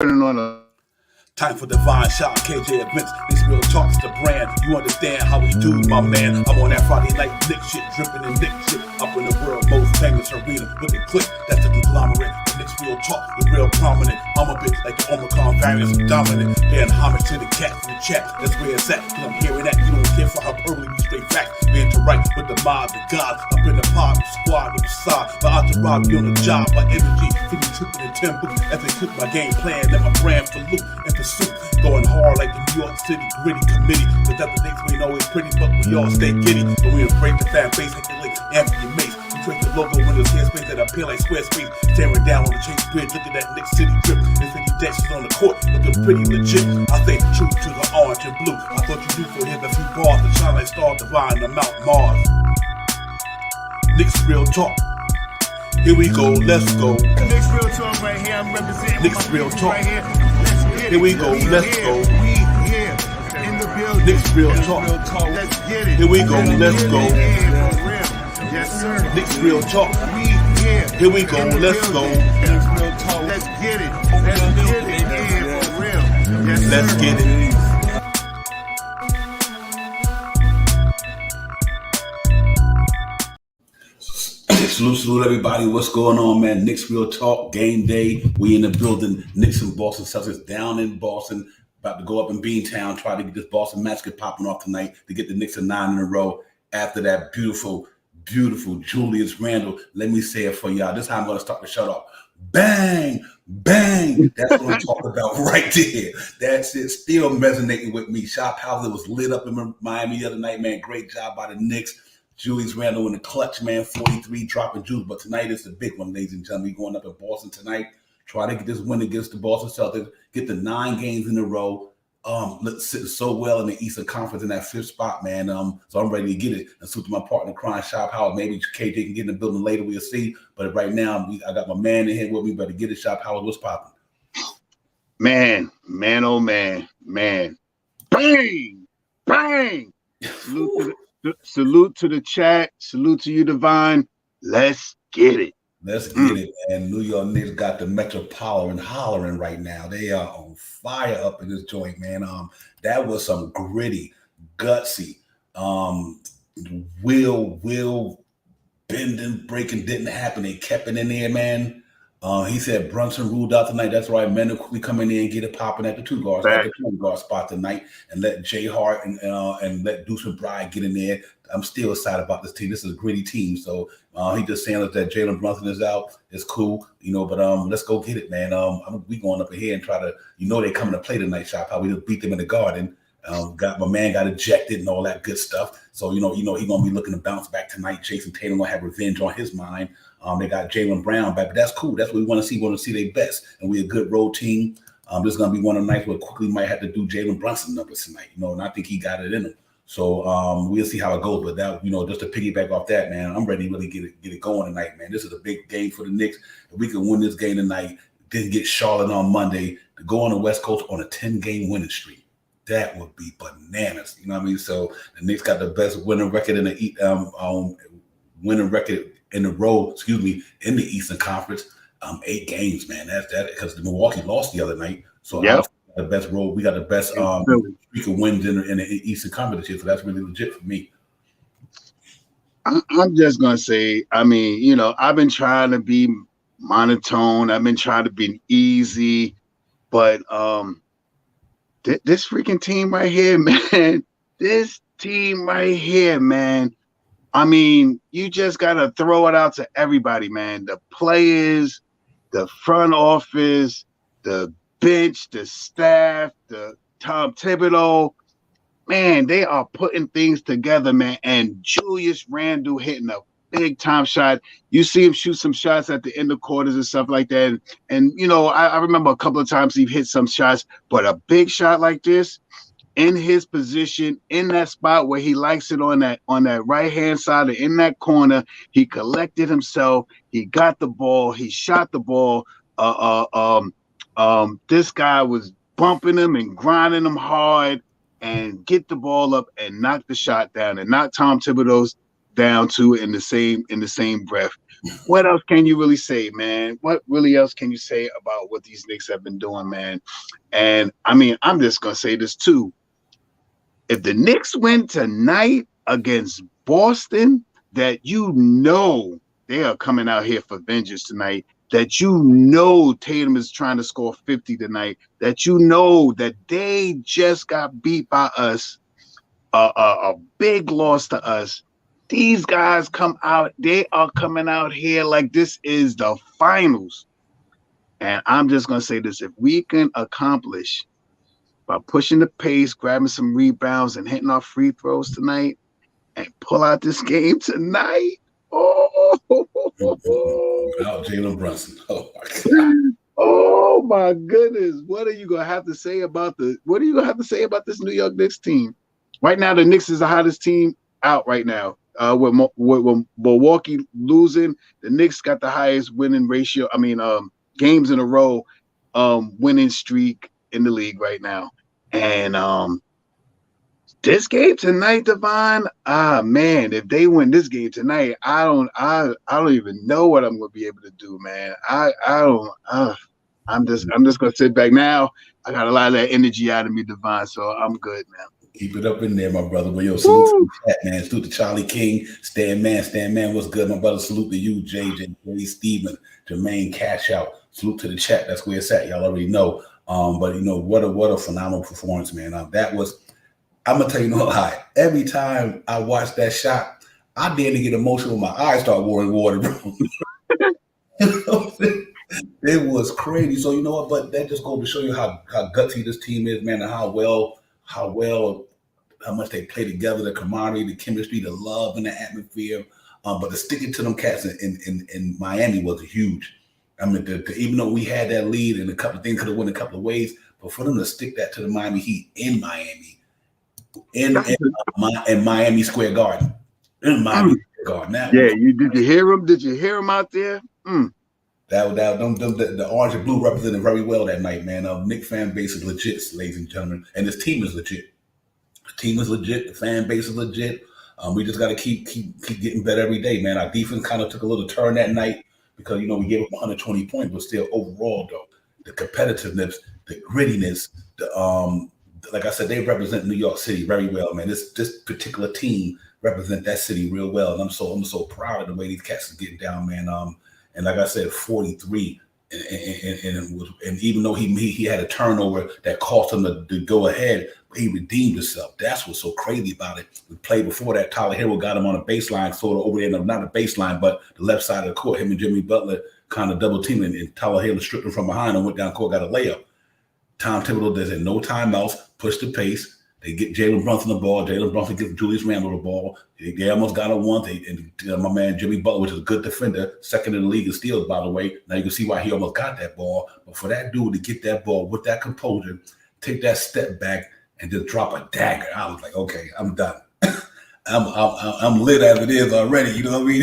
Turning on a Time for divine shot, KJ events. This real talk's the brand. You understand how we do, my man. I'm on that Friday night Knicks shit, dripping in Knicks shit. Up in the world most famous arena with the clip. That's the conglomerate. The Knicks real talk, the real prominent. I'm a bit like the Omicron variant, dominant. Paying homage to the cat in the chat. That's where it's at. Cause I'm hearing that. You don't care for hyperbole, we straight facts. We interact with the mob, the gods. Up in the pod, the squad, the facade. My entourage be on the job, my energy. Feeling tripping in 10 books. As they took my game plan, and my brand for loot and pursuit. Going hard like the New York City gritty committee. Cause that's the things we know is pretty, but we all stay giddy. And we embrace the fan base like the late Anthony Mace. We trace the logo when there's space that appear like Squarespace. Staring down on the Chase Bridge, looking at Knicks City drip. And City Dex on the court, looking pretty legit. I say true to the orange and blue. I thought you knew for him a few bars to shine like Star Divine on Mount Mars. Knicks real talk. Here we go, let's go. Knicks real talk right here. I'm representing Knicks real talk. right here. Let's get it. Here we go, let's go. We here in the building. Knicks real talk. Let's get it. Here we go, let's go. Yeah, for real. Yes, sir. Knicks real talk. We here. Here we go, in the let's go. building. Let's get it. Let's get it. Yeah, for real. Yes, sir. Let's get it. Salute everybody. What's going on, man? Knicks Real Talk, game day. We in the building. Knicks and Boston Celtics down in Boston. About to go up in Beantown, try to get this Boston match popping off tonight to get the Knicks to 9 in a row after that beautiful Julius Randle. Let me say it for y'all. This is how I'm going to start the show off. Bang, bang. That's what I'm talking about right there. That's it. Still resonating with me. Shot Powell was lit up in Miami the other night, man. Great job by the Knicks. Julius Randle in the clutch, man, 43, dropping juice. But tonight is the big one, ladies and gentlemen. We're going up in Boston tonight. Try to get this win against the Boston Celtics. Get the 9 games in a row. Let's sit so well in the Eastern Conference in that 5th spot, man. So I'm ready to get it. And so to my partner, Crying Shop Howard. Maybe KJ can get in the building later. We'll see. But right now, I got my man in here with me. Better get it, Shop Howard. What's popping? man, oh man. Bang, bang. Salute to the chat. Salute to you, Divine. Let's get it. Let's get it, man. New York Knicks got the Metropolitan hollering right now. They are on fire up in this joint, man. That was some gritty, gutsy, will bending, breaking didn't happen. They kept it in there, man. He said Brunson ruled out tonight. That's right. Men will quickly come in there and get it popping at the 2 guards, at the 2 guard spot tonight, and let Jay Hart and let Deuce McBride get in there. I'm still excited about this team. This is a gritty team. So he just saying that Jalen Brunson is out. It's cool, but let's go get it, man. We going up in here and try to, they coming to play tonight, Shop. How we just beat them in the Garden. My man got ejected and all that good stuff. So he gonna be looking to bounce back tonight. Jason Tatum gonna have revenge on his mind. They got Jaylen Brown back, but that's cool. That's what we want to see. We want to see their best, and we're a good road team. This is gonna be one of the nights where quickly might have to do Jalen Brunson numbers tonight. And I think he got it in him. So we'll see how it goes. But that, just to piggyback off that, man, I'm ready to really get it going tonight, man. This is a big game for the Knicks. If we can win this game tonight, then get Charlotte on Monday to go on the West Coast on a 10-game winning streak. That would be bananas. You know what I mean? So the Knicks got the best winning record in the winning record in the row, in the Eastern Conference. 8 games, man. That's that because the Milwaukee lost the other night. So yep. The best road. We got the best streak of wins in the Eastern Conference this year. So that's really legit for me. I'm just gonna say, I've been trying to be monotone. I've been trying to be easy, but this freaking team right here, man. This team right here, man. You just gotta throw it out to everybody, man. The players, the front office, the bench, the staff, the Tom Thibodeau, man, they are putting things together, man. And Julius Randle hitting a big time shot. You see him shoot some shots at the end of quarters and stuff like that. And I remember a couple of times he hit some shots, but a big shot like this in his position, in that spot where he likes it on that right hand side, in that corner, he collected himself. He got the ball. He shot the ball. This guy was bumping him and grinding him hard and get the ball up and knock the shot down and knock Tom Thibodeau's down too in the same breath. what else can you really say, man? What really else can you say about what these Knicks have been doing, man? And I mean, I'm just gonna say this too. If the Knicks win tonight against Boston, that they are coming out here for vengeance tonight. That Tatum is trying to score 50 tonight. That that they just got beat by us, a big loss to us. These guys they are coming out here like this is the finals. And I'm just going to say this. If we can accomplish by pushing the pace, grabbing some rebounds, and hitting our free throws tonight, and pull out this game tonight, Without Jalen Brunson. Oh, my God. Oh, my goodness. What are you going to have to say about this New York Knicks team? Right now, the Knicks is the hottest team out right now. With Milwaukee losing, the Knicks got the highest winning ratio. Games in a row, winning streak in the league right now. And this game tonight, Devon, man, if they win this game tonight, I don't even know what I'm gonna be able to do, man. I'm just gonna sit back now. I got a lot of that energy out of me, Devon, so I'm good, man. Keep it up in there, my brother. But yo, salute to the chat, man. Salute to Charlie King, Stan Man, what's good, my brother? Salute to you, JJ, Steven, Jermaine, Cash Out. Salute to the chat. That's where it's at. Y'all already know. But what a phenomenal performance, man. That was. I'm gonna tell you no lie. Every time I watch that shot, I dare to get emotional. My eyes start pouring water, bro. It was crazy. So you know what? But that just goes to show you how gutsy this team is, man, and how much they play together, the camaraderie, the chemistry, the love, and the atmosphere. But the sticking to them cats in Miami was huge. I mean, even though we had that lead and a couple of things could have went a couple of ways, but for them to stick that to the Miami Heat in Miami. In Miami Square Garden. In Miami Square Garden. Now, yeah, did you hear him? Did you hear him out there? The orange and blue represented very well that night, man. Knicks fan base is legit, ladies and gentlemen, and this team is legit. The team is legit. The fan base is legit. We just got to keep getting better every day, man. Our defense kind of took a little turn that night because we gave up 120 points, but still overall though, the competitiveness, the grittiness, like I said, they represent New York City very well, man. This particular team represent that city real well, and I'm so proud of the way these cats are getting down, man. And like I said, 43, and even though he had a turnover that cost him to go ahead, he redeemed himself. That's what's so crazy about it. We played before that. Tyler Hero got him on a baseline, sort of over there, not a baseline, but the left side of the court. Him and Jimmy Butler kind of double teaming, and Tyler Hero stripped him from behind and went down court, got a layup. Tom Thibodeau does it, no timeouts, push the pace. They get Jalen Brunson the ball. Jalen Brunson gives Julius Randle the ball. They almost got a one. And my man Jimmy Butler, which is a good defender, second in the league in steals, by the way. Now you can see why he almost got that ball. But for that dude to get that ball with that composure, take that step back, and just drop a dagger, I was like, okay, I'm done. I'm lit as it is already. You know what I mean?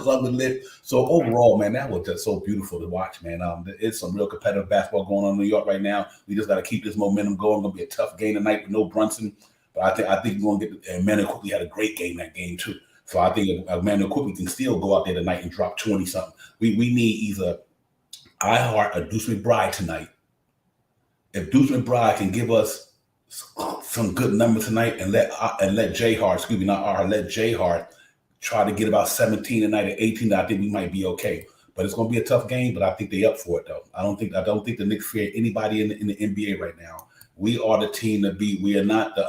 I'm lit. So overall, man, that was just so beautiful to watch, man. It's some real competitive basketball going on in New York right now. We just got to keep this momentum going. It's gonna be a tough game tonight with no Brunson, but I think we're gonna get. And Emmanuel quickly had a great game that game too. So I think if Emmanuel quickly can still go out there tonight and drop 20 something. We need either iHeart or Deuce McBride tonight. If Deuce McBride can give us some good numbers tonight and let J Hart, let J Hart try to get about 17 tonight at 18, I think we might be okay. But it's going to be a tough game, but I think they up for it though. I don't think the Knicks fear anybody in the NBA right now. We are the team to beat. We are not the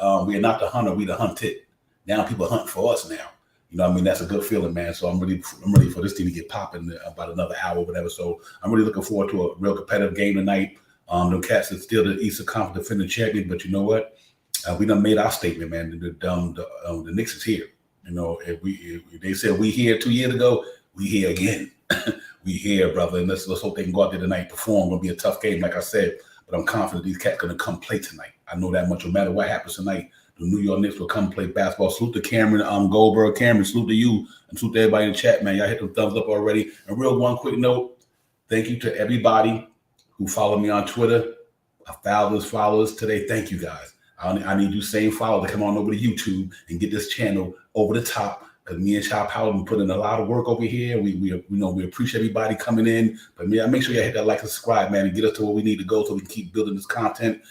hunter. We the hunted. Now people hunt for us now. You know what I mean? That's a good feeling, man. So I'm ready for this team to get popping about another hour or whatever. So I'm really looking forward to a real competitive game tonight. The Cats are still the Eastern Conference defending champion, but you know what? We done made our statement, man. The Knicks is here. You know, if they said we here 2 years ago, we here again. We here, brother. And let's hope they can go out there tonight and perform. It'll be a tough game, like I said. But I'm confident these cats are going to come play tonight. I know that much. No matter what happens tonight, the New York Knicks will come play basketball. Salute to Cameron Goldberg. Cameron, salute to you. And salute to everybody in the chat, man. Y'all hit the thumbs up already. And one quick note. Thank you to everybody who followed me on Twitter. 1,000 followers today. Thank you, guys. I need you same follow to come on over to YouTube and get this channel over the top. because me and Chop Howard been putting a lot of work over here. We appreciate everybody coming in. But man, make sure you hit that like and subscribe, man, and get us to where we need to go so we can keep building this content,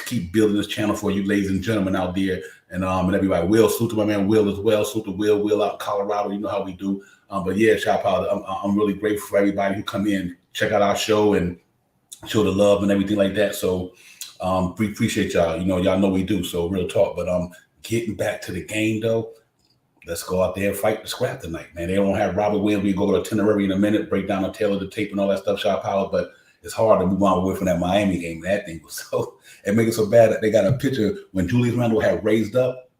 keep building this channel for you ladies and gentlemen out there. And everybody. Will, salute to my man Will as well. Salute to Will out in Colorado. You know how we do. But yeah, Chop Howard, I'm really grateful for everybody who come in, check out our show and show the love and everything like that. So we appreciate y'all. Y'all know we do. So real talk. But getting back to the game though, let's go out there and fight the scrap tonight, man. They don't have Robert Williams. We go to itinerary in a minute, break down the tail of the tape and all that stuff, Chop Howard. But it's hard to move on away from that Miami game. That thing was so, it makes it so bad that they got a picture when Julius Randle had raised up.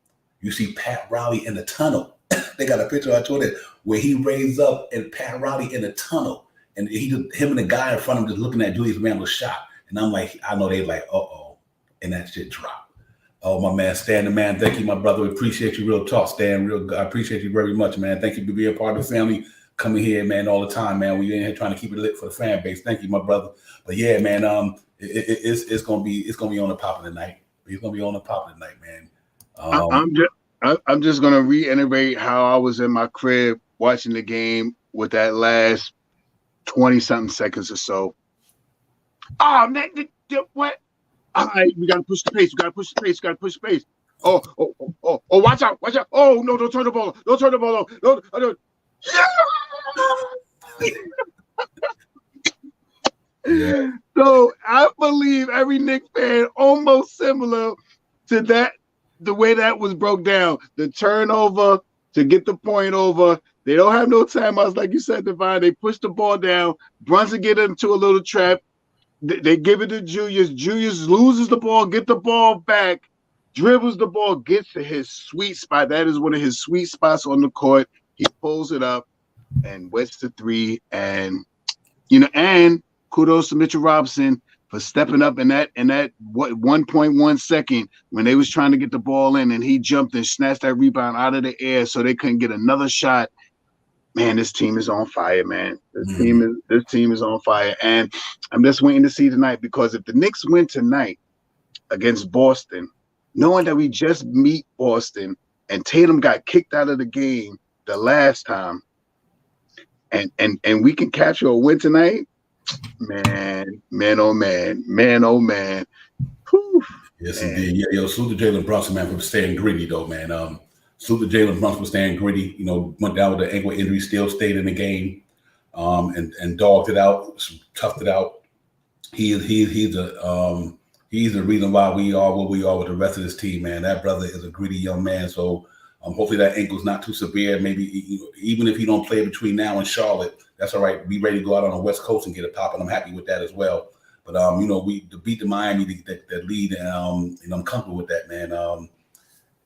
You see Pat Riley in the tunnel. They got a picture on Twitter where he raised up and Pat Riley in the tunnel. And him and the guy in front of him just looking at Julius Randle's shot. And I'm like, I know they like, uh-oh. And that shit dropped. Oh, my man, Stan the man. Thank you, my brother. We appreciate you. Real talk, Stan. I appreciate you very much, man. Thank you for being a part of the family. Coming here, man, all the time, man. We in here trying to keep it lit for the fan base. Thank you, my brother. But yeah, man, it's gonna be on the pop of the night. It's gonna be on the pop of the night, man. I'm just gonna reiterate how I was in my crib watching the game with that last 20-something seconds or so. Oh man, what? All right, we gotta push the pace. Oh, watch out. Oh no, don't turn the ball. No. Yeah. So I believe every Knicks fan almost similar to that, the way that was broke down. The turnover to get the point over. They don't have no timeouts, like you said, Divine. They push the ball down. Brunson get into a little trap. They give it to Julius. Julius loses the ball, get the ball back, dribbles the ball, gets to his sweet spot. That is one of his sweet spots on the court. He pulls it up and wets the three. And kudos to Mitchell Robinson for stepping up in that 1.1 second when they was trying to get the ball in, and he jumped and snatched that rebound out of the air so they couldn't get another shot. Man, this team is on fire, man. This team is on fire. And I'm just waiting to see tonight, because if the Knicks win tonight against Boston, knowing that we just meet Boston and Tatum got kicked out of the game the last time, and we can capture a win tonight, man, oh man. Whew, yes, man. indeed. Yeah, salute to Jalen Brunson, man, for staying gritty though, man. Salute to Jalen Brunson for staying gritty. Went down with the ankle injury, still stayed in the game, and dogged it out, toughed it out. He's the reason why we are what we are with the rest of this team, man. That brother is a gritty young man. So hopefully that ankle's not too severe. Maybe even if he don't play between now and Charlotte, that's all right. Be ready to go out on the West Coast and get a pop, and I'm happy with that as well. But we to beat the Miami that lead, and I'm comfortable with that, man.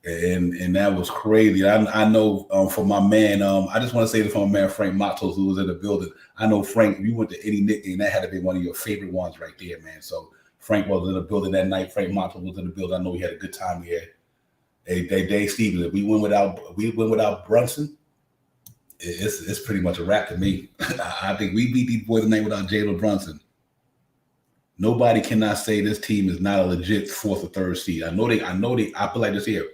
And that was crazy. I know for my man, I just want to say this for my man Frank Matos, who was in the building. I know Frank, if you went to any Knicks game, that had to be one of your favorite ones right there, man. So Frank was in the building that night. Frank Matos was in the building. I know he had a good time here. Hey, Dave Stevens, if we went without Brunson, it's pretty much a wrap to me. I think we beat these boys tonight without Jalen Brunson. Nobody cannot say this team is not a legit fourth or third seed. I feel like this here.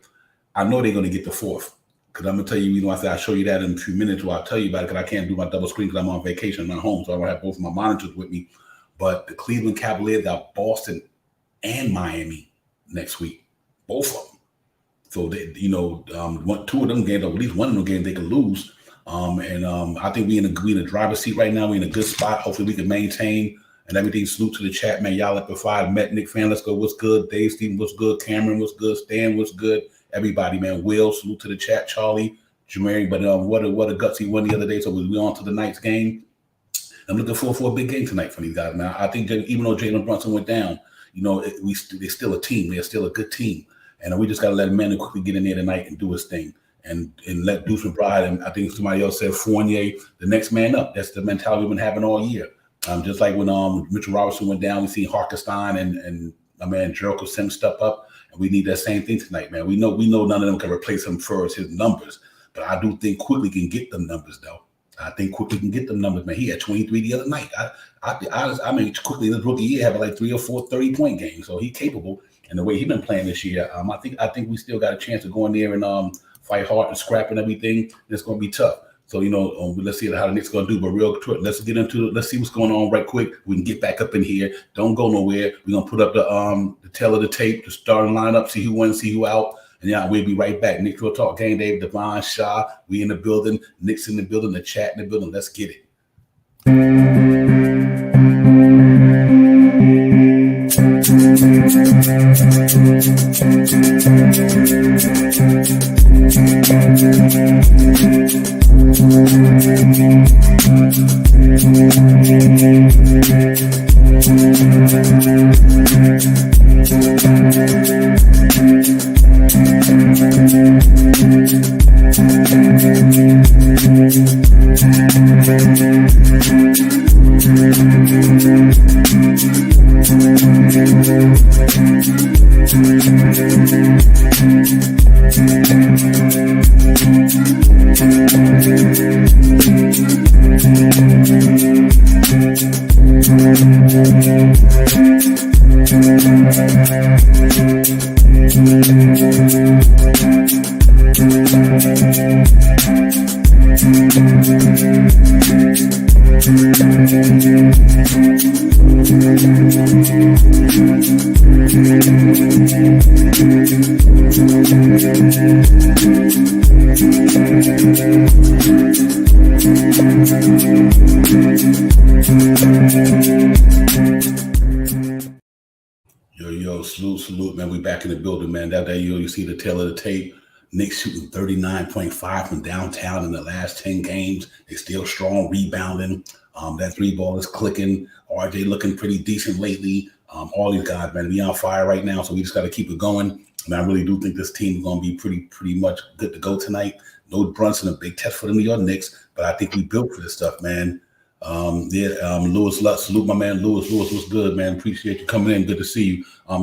I know they're going to get the fourth, because I'm going to tell you, I said I'll show you that in a few minutes, or I'll tell you about it, because I can't do my double screen because I'm on vacation. I'm not home, so I don't have both of my monitors with me. But the Cleveland Cavaliers got Boston and Miami next week, both of them. So they, two of them games, or at least one of them games, they could lose. I think we in the driver's seat right now. We're in a good spot. Hopefully we can maintain and everything. Salute to the chat, man. Y'all up at 5. Met Nick fan. Let's go. What's good? Dave Stevens, what's good? Cameron, what's good? Stan, what's good? Everybody, man. Will, salute to the chat. Charlie, Jermaine. But what a gutsy win the other day. So we on to the night's game. I'm looking forward for a big game tonight for these guys, man. I think that even though Jalen Brunson went down, they're still a team. They're still a good team. And we just got to let Manu quickly get in there tonight and do his thing. And let Deuce McBride, and I think somebody else said Fournier, the next man up. That's the mentality we've been having all year. Just like when Mitchell Robinson went down, we seen Hartenstein and my man Jericho Sims step up. And we need that same thing tonight, man. We know none of them can replace him for his numbers. But I do think Quickly can get them numbers, though. I think Quickly can get them numbers, man. He had 23 the other night. I mean, Quickly in his rookie year had like 3 or 4 30-point games. So he's capable. And the way he's been playing this year, I think we still got a chance to go in there and fight hard and scrap and everything. And it's going to be tough. So, let's see how the Knicks going to do. But real quick, let's get into it. Let's see what's going on right quick. We can get back up in here. Don't go nowhere. We're going to put up the tail of the tape, the starting lineup, see who wins, see who out. And yeah, we'll be right back. Knicks Real Talk Game Day, Devon Shaw. We in the building. Knicks in the building. The chat in the building. Let's get it. Yo, salute, man. We back in the building, man. That day, you see the tail of the tape. Knicks shooting 39.5 from downtown in the last 10 games. They still strong, rebounding. That three ball is clicking. RJ looking pretty decent lately. All these guys, man, we on fire right now, so we just got to keep it going. And I really do think this team is going to be pretty much good to go tonight. No Brunson, a big test for the New York Knicks, but I think we built for this stuff, man. Lewis Lutz, salute my man Lewis. Lewis, what's good, man? Appreciate you coming in. Good to see you. I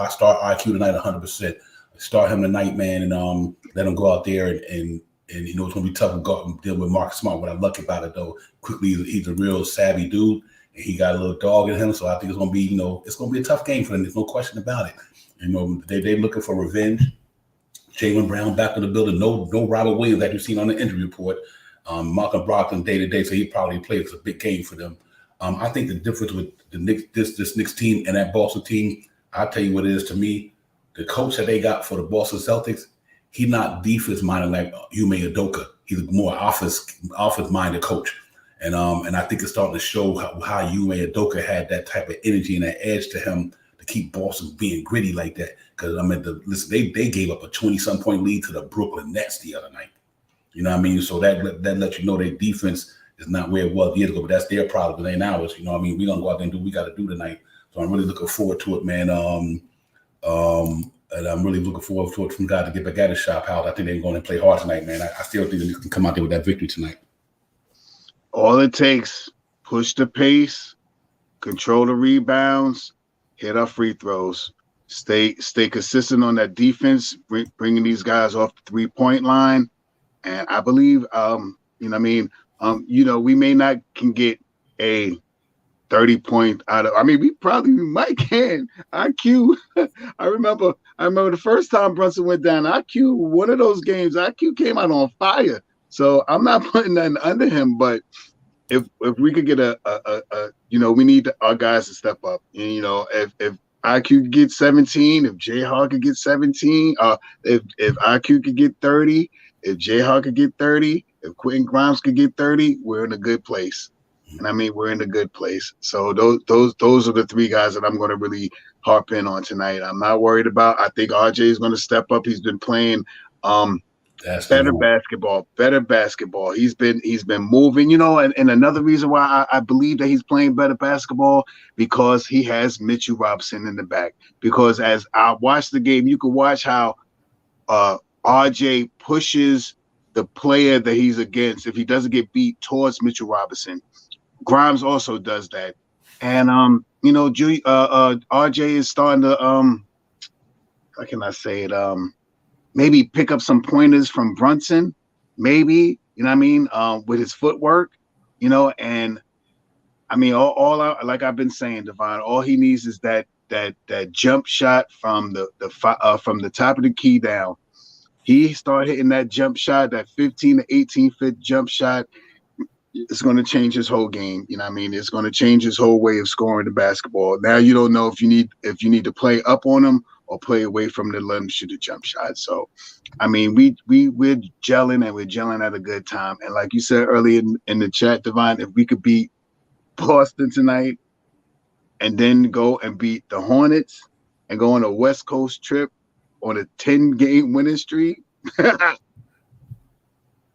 start IQ tonight 100%. Start him tonight, man, and let him go out there and it's gonna be tough to go and deal with Marcus Smart. What I like about it though, quickly he's a real savvy dude, and he got a little dog in him. So I think it's gonna be, it's gonna be a tough game for them. There's no question about it. They're looking for revenge. Jalen Brown back in the building. No Robert Williams that you've seen on the injury report. Malcolm Brogdon day to day, so he probably plays a big game for them. I think the difference with the Knicks, this Knicks team and that Boston team, I'll tell you what it is to me. The coach that they got for the Boston Celtics, he's not defense minded like Ime Udoka. He's a more offense minded coach, and I think it's starting to show how Ime Udoka had that type of energy and that edge to him to keep Boston being gritty like that. Because they gave up a 20-some point lead to the Brooklyn Nets the other night. You know what I mean? So that lets you know their defense is not where it was years ago, but that's their problem. It ain't ours. You know what I mean? We're gonna go out there and do what we got to do tonight. So I'm really looking forward to it, man. And I'm really looking forward to it from God to get back at his shop house. I think they're going to play hard tonight, man. I still think they can come out there with that victory tonight. All it takes, push the pace, control the rebounds, hit our free throws, stay consistent on that defense, bringing these guys off the 3-point line. And I believe, we may not can get a 30-point out of. I mean, we might can. IQ. I remember the first time Brunson went down. IQ, one of those games, IQ came out on fire. So I'm not putting nothing under him, but if we could get we need our guys to step up. And, if IQ could get 17, if J-Hawk could get 17, if IQ could get 30, if J-Hawk could get 30, if Quentin Grimes could get 30, we're in a good place. And I mean, we're in a good place. So those are the three guys that I'm going to really harp in on tonight. I'm not worried about. I think RJ is going to step up. He's been playing better basketball. He's been moving, and another reason why I believe that he's playing better basketball, because he has Mitchell Robinson in the back. Because as I watch the game, you can watch how RJ pushes the player that he's against if he doesn't get beat towards Mitchell Robinson. Grimes also does that. And RJ is starting to how can I say it? Maybe pick up some pointers from Brunson, maybe, with his footwork, and I mean, like I've been saying, Devon, all he needs is that jump shot from the top of the key down. he start hitting that jump shot, that 15 to 18-foot jump shot, it's going to change his whole game. You know what I mean? It's going to change his whole way of scoring the basketball. Now you don't know if you need to play up on him or play away from the let him shoot a jump shot. So, I mean, we're gelling, and we're gelling at a good time. And like you said earlier in the chat, Divine, if we could beat Boston tonight and then go and beat the Hornets and go on a West Coast trip on a 10-game winning streak,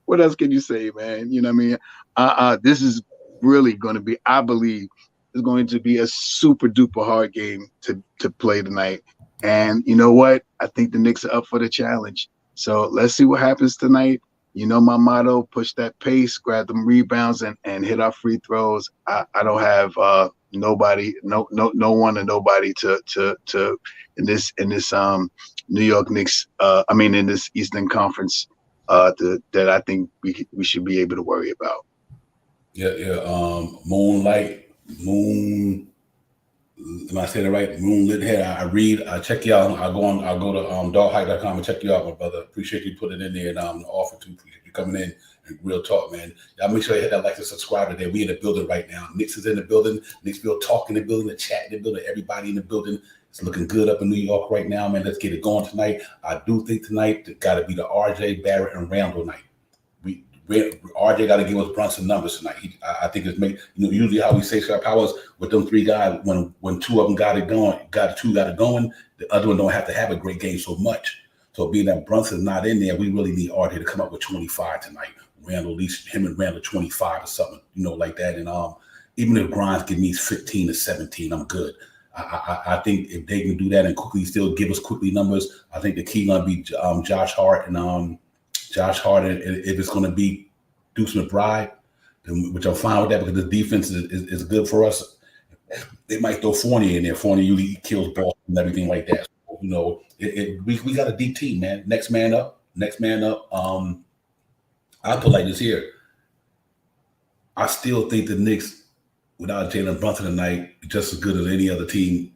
what else can you say, man? You know what I mean? This is really going to be, I believe, is going to be a super duper hard game to play tonight. And you know what? I think the Knicks are up for the challenge. So let's see what happens tonight. You know my motto: push that pace, grab them rebounds, and hit our free throws. I don't have nobody, no one or nobody to in this New York Knicks. In this Eastern Conference. That I think we should be able to worry about. Moonlight, moon. Am I saying it right? Moonlit head. I check you out. I go to doghype.com and check you out, my brother. Appreciate you putting it in there and offer to. Appreciate you coming in and real talk, man. Y'all make sure you hit that like and subscribe today. We in the building right now. Knicks is in the building. Knicksville talk in the building, the chat in the building, everybody in the building. It's looking good up in New York right now, man. Let's get it going tonight. I do think tonight it got to be the RJ, Barrett, and Randall night. RJ got to give us Brunson numbers tonight. I think it's usually how we say Sharp Powers with them three guys. When two of them got it going, the other one don't have to have a great game so much. So being that Brunson's not in there, we really need RJ to come up with 25 tonight. Randall, at least him and Randall 25 or something, like that. And even if Grimes give me 15 to 17, I'm good. I think if they can do that and quickly still give us quickly numbers, I think the key gonna be Josh Hart and if it's gonna be Deuce McBride, which I'm fine with that because the defense is good for us. They might throw Fournier in there. Fournier usually kills balls and everything like that. So, we got a deep team, man. Next man up. I'll put like this here. I still think the Knicks, without Jalen Brunson tonight, just as good as any other team,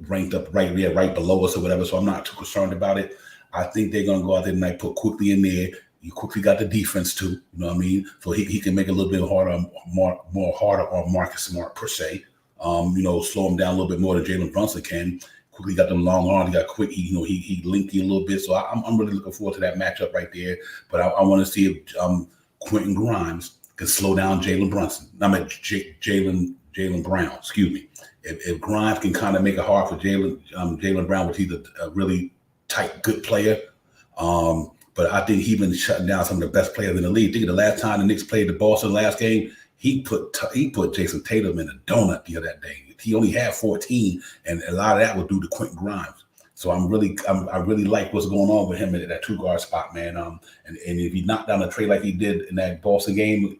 ranked up right below us or whatever. So I'm not too concerned about it. I think they're gonna go out there tonight, put quickly in there. You quickly got the defense too, you know what I mean? So he can make it a little bit harder, more harder on Marcus Smart per se. Slow him down a little bit more than Jalen Brunson can. Quickly got them long arms. He got quick. He linked you a little bit. So I'm really looking forward to that matchup right there. But I want to see if Quentin Grimes can slow down Jalen Brunson. Jalen Brown. Excuse me. If Grimes can kind of make it hard for Jalen Brown, which he's a really tight, good player. But I think he's been shutting down some of the best players in the league. I think the last time the Knicks played the Boston last game, he put Jason Tatum in a donut the other day. He only had 14, and a lot of that was due to Quentin Grimes. So I really like what's going on with him at that 2-guard spot, man. And if he knocked down a trade like he did in that Boston game,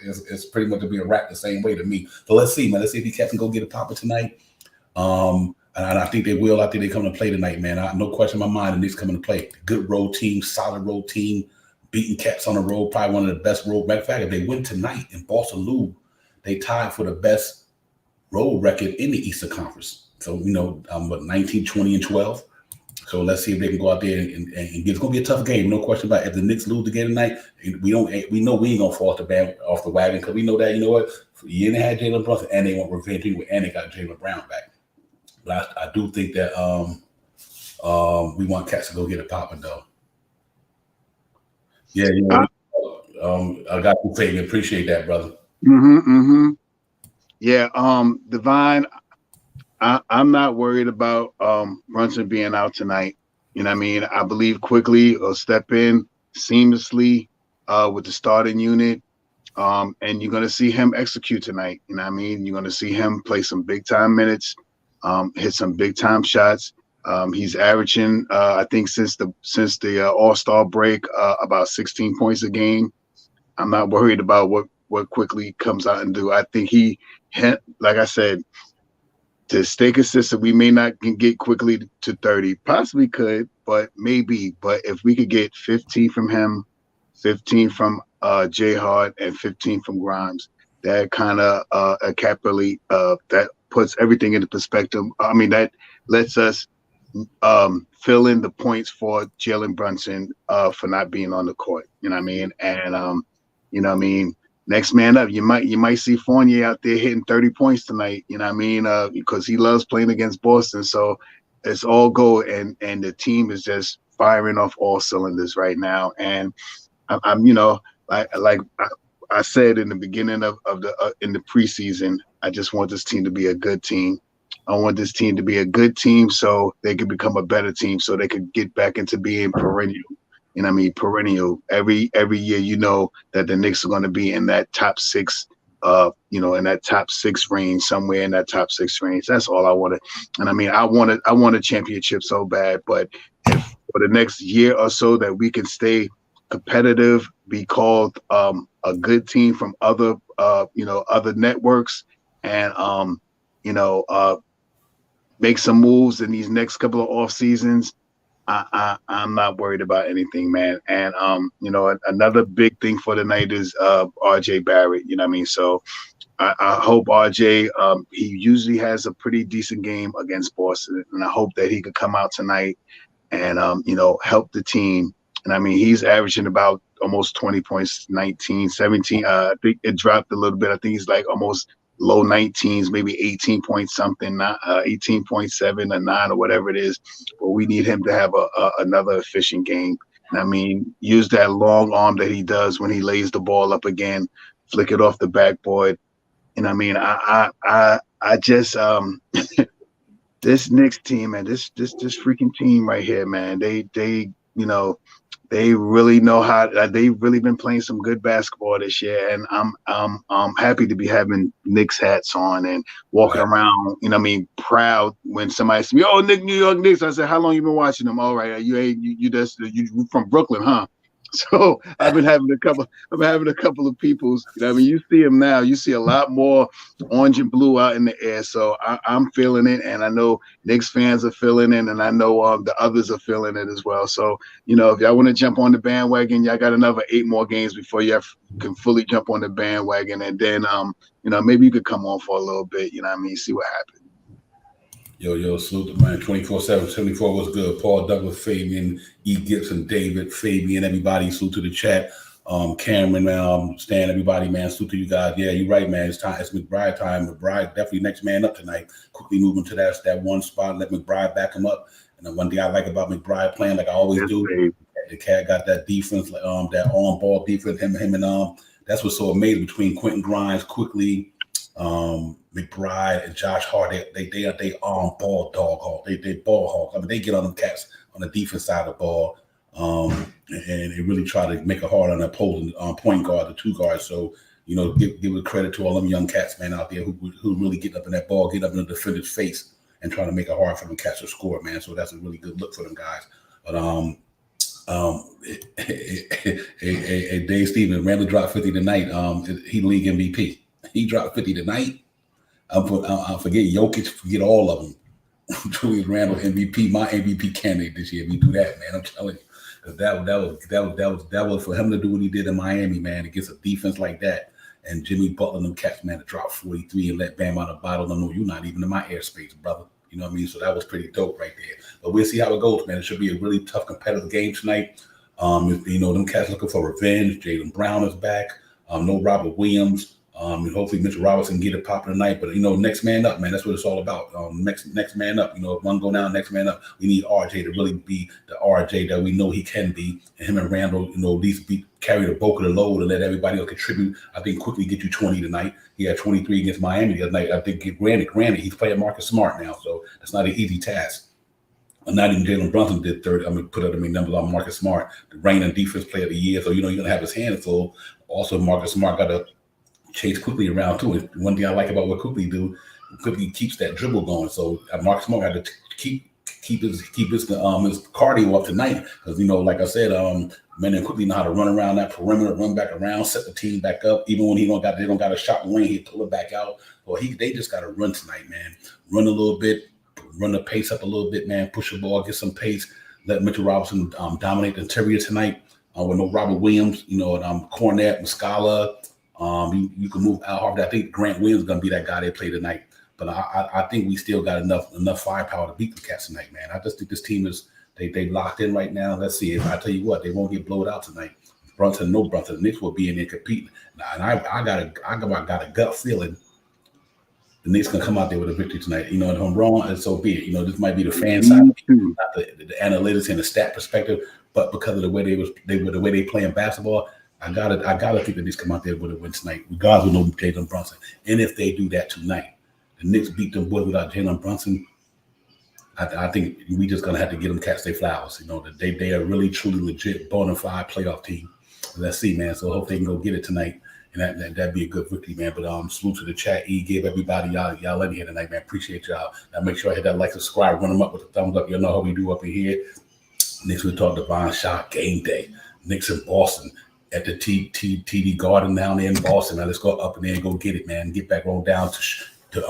it's pretty much to be a wrap the same way to me. So let's see, man. Let's see if he can go get a popper tonight. And I think they will. I think they come to play tonight, man. No question in my mind the Knicks coming to play. Good road team, solid road team, beating cats on the road, probably one of the best road. Matter of fact, if they win tonight and Boston lose, they tied for the best road record in the Eastern Conference. So, 19, 20, and 12. So let's see if they can go out there and it's going to be a tough game. No question about it. If the Knicks lose the game tonight, we know we ain't going to fall off the wagon because we know that, for a year and a half, Jalen Brunson, and they want revenge and they got Jalen Brown back. But I do think that we want cats to go get it popping, though. Yeah, I got you, Fabian. Appreciate that, brother. Yeah, Divine, I'm not worried about Brunson being out tonight. You know what I mean? I believe quickly will step in seamlessly with the starting unit. And you're going to see him execute tonight. You know what I mean? You're going to see him play some big-time minutes, hit some big-time shots. He's averaging, I think, since the All-Star break, about 16 points a game. I'm not worried about what quickly comes out and do. I think like I said, to stay consistent, we may not get quickly to 30. Possibly could, but maybe. But if we could get 15 from him, 15 from J Hart, and 15 from Grimes, that kind of that puts everything into perspective. I mean, that lets us fill in the points for Jalen Brunson for not being on the court. You know what I mean? And you know what I mean, next man up. You might see Fournier out there hitting 30 points tonight. You know what I mean? Because he loves playing against Boston. So it's all go, and the team is just firing off all cylinders right now. And I'm you know, like I said in the beginning of the in the preseason, I just want this team to be a good team. I want this team to be a good team so they can become a better team, so they could get back into being perennial. You know what I mean? Perennial. Every year, you know that the Knicks are going to be in that top six, you know, in that top six range, somewhere in that top six range. That's all I wanted. And I mean, I want a championship so bad, but if for the next year or so that we can stay competitive, be called a good team from other you know, other networks, and you know, make some moves in these next couple of off seasons, I'm not worried about anything, man. And you know, another big thing for the night is RJ Barrett. You know what I mean? So I hope RJ, he usually has a pretty decent game against Boston, and I hope that he could come out tonight and you know, help the team. And I mean, he's averaging about almost 20 points, 19, 17. I think it dropped a little bit. I think he's like almost low 19s, maybe 18 point something, not 18.7 or 9 or whatever it is. But we need him to have another efficient game. And I mean, use that long arm that he does when he lays the ball up again, flick it off the backboard. And I mean, I just this Knicks team, man, this freaking team right here, man. They you know, they really know how. They've really been playing some good basketball this year, and I'm happy to be having Knicks hats on and walking around. You know what I mean? Proud when somebody says, "Oh, New York Knicks." I said, "How long you been watching them?" All right, you from Brooklyn, huh? So I've been having a couple of peoples. You know what I mean? You see them now. You see a lot more orange and blue out in the air. So I'm feeling it, and I know Knicks fans are feeling it, and I know the others are feeling it as well. So, you know, if y'all want to jump on the bandwagon, y'all got another 8 more games before you can fully jump on the bandwagon, and then you know, maybe you could come on for a little bit. You know what I mean? See what happens. Yo, salute to man. 24/7, 74 was good. Paul Douglas, Fabian, E. Gibson, David, Fabian, everybody. Salute to the chat. Cameron, Stan, everybody, man. Salute to you guys. Yeah, you're right, man. It's time. It's McBride time. McBride definitely next man up tonight. Quickly moving to that one spot. Let McBride back him up. And the one thing I like about McBride playing, like I always do, babe. The cat got that defense, that on ball defense. Him and that's what's so amazing between Quentin Grimes, quickly. McBride and Josh Hart, they on ball dog hawk. They ball hawk. I mean, they get on them cats on the defense side of the ball, and they really try to make it hard on the opposing point guard, the 2 guards. So, you know, give it credit to all them young cats, man, out there who really get up in that ball, get up in the defender's face, and trying to make it hard for them cats to score, man. So that's a really good look for them guys. But Dave Stevens, Randall dropped 50 tonight. He league MVP. He dropped 50 tonight. I forget Jokic, forget all of them. Julius Randle MVP, my MVP candidate this year. We do that, man. I'm telling you, because that was for him to do what he did in Miami, man. Against a defense like that, and Jimmy Butler and them cats, man, to drop 43 and let Bam out of the bottle. No, you're not even in my airspace, brother. You know what I mean? So that was pretty dope right there. But we'll see how it goes, man. It should be a really tough, competitive game tonight. You know, them cats looking for revenge. Jalen Brown is back. No Robert Williams. And hopefully Mitchell Robinson can get it popping tonight. But, you know, next man up, man. That's what it's all about. Next man up. You know, if one go down, next man up. We need RJ to really be the RJ that we know he can be. And him and Randall, you know, at least carry the bulk of the load and let everybody else contribute. I think quickly get you 20 tonight. He had 23 against Miami the other night. I think granted, he's playing Marcus Smart now, so that's not an easy task. Not even Jalen Brunson did 30. I'm going to put up numbers on Marcus Smart, the reigning defense player of the year. So, you know, you're going to have his hands full. Also, Marcus Smart got to chase quickly around too. And one thing I like about what quickly do, quickly keeps that dribble going. So Marcus Smart had to keep his cardio up tonight because, you know, like I said, men and quickly know how to run around that perimeter, run back around, set the team back up. Even when they don't got a shot in the lane, he pull it back out. Well, they just got to run tonight, man. Run a little bit, run the pace up a little bit, man. Push the ball, get some pace. Let Mitchell Robinson dominate the interior tonight with no Robert Williams, you know, Cornette, Muscala. You can move Al Harvard. I think Grant Williams is going to be that guy they play tonight. But I think we still got enough firepower to beat the Cats tonight, man. I just think this team is they locked in right now. Let's see. I tell you what, they won't get blown out tonight. Brunson, no Brunson. The Knicks will be in there competing. And I got a gut feeling the Knicks gonna come out there with a victory tonight. You know, if I'm wrong, and so be it. You know, this might be the fan side, not the analytics and the stat perspective, but because of the way they playing basketball, I gotta think the Knicks come out there with a win tonight, regardless of no Jalen Brunson. And if they do that tonight, the Knicks beat them boys without Jalen Brunson. I think we just gonna have to get them Cats their flowers. You know, that they are really truly legit bona fide playoff team. Let's see, man. So hope they can go get it tonight. And that'd be a good victory, man. But salute to the chat. Give everybody y'all in here tonight, man. Appreciate y'all. Now make sure I hit that like, subscribe, run them up with a thumbs up. You know how we do up in here. Next we talk Divine Shot Game Day. Knicks in Boston at the TD Garden down there in Boston. Now let's go up in there and go get it, man. Get back on down to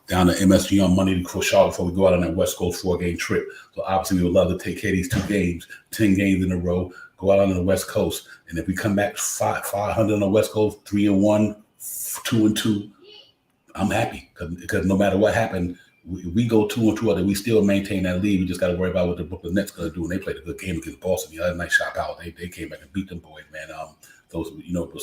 MSG on Monday to Charlotte before we go out on that West Coast 4-game trip. So obviously we would love to take care of these 2 games, 10 games in a row. Go out on the West Coast, and if we come back 500 on the West Coast, 3-1, 2-2, I'm happy because no matter what happened, we go 2-2, and we still maintain that lead. We just got to worry about what the Brooklyn Nets going to do, and they played a good game against Boston. The other night, shot out. They came back and beat them boys, man. Those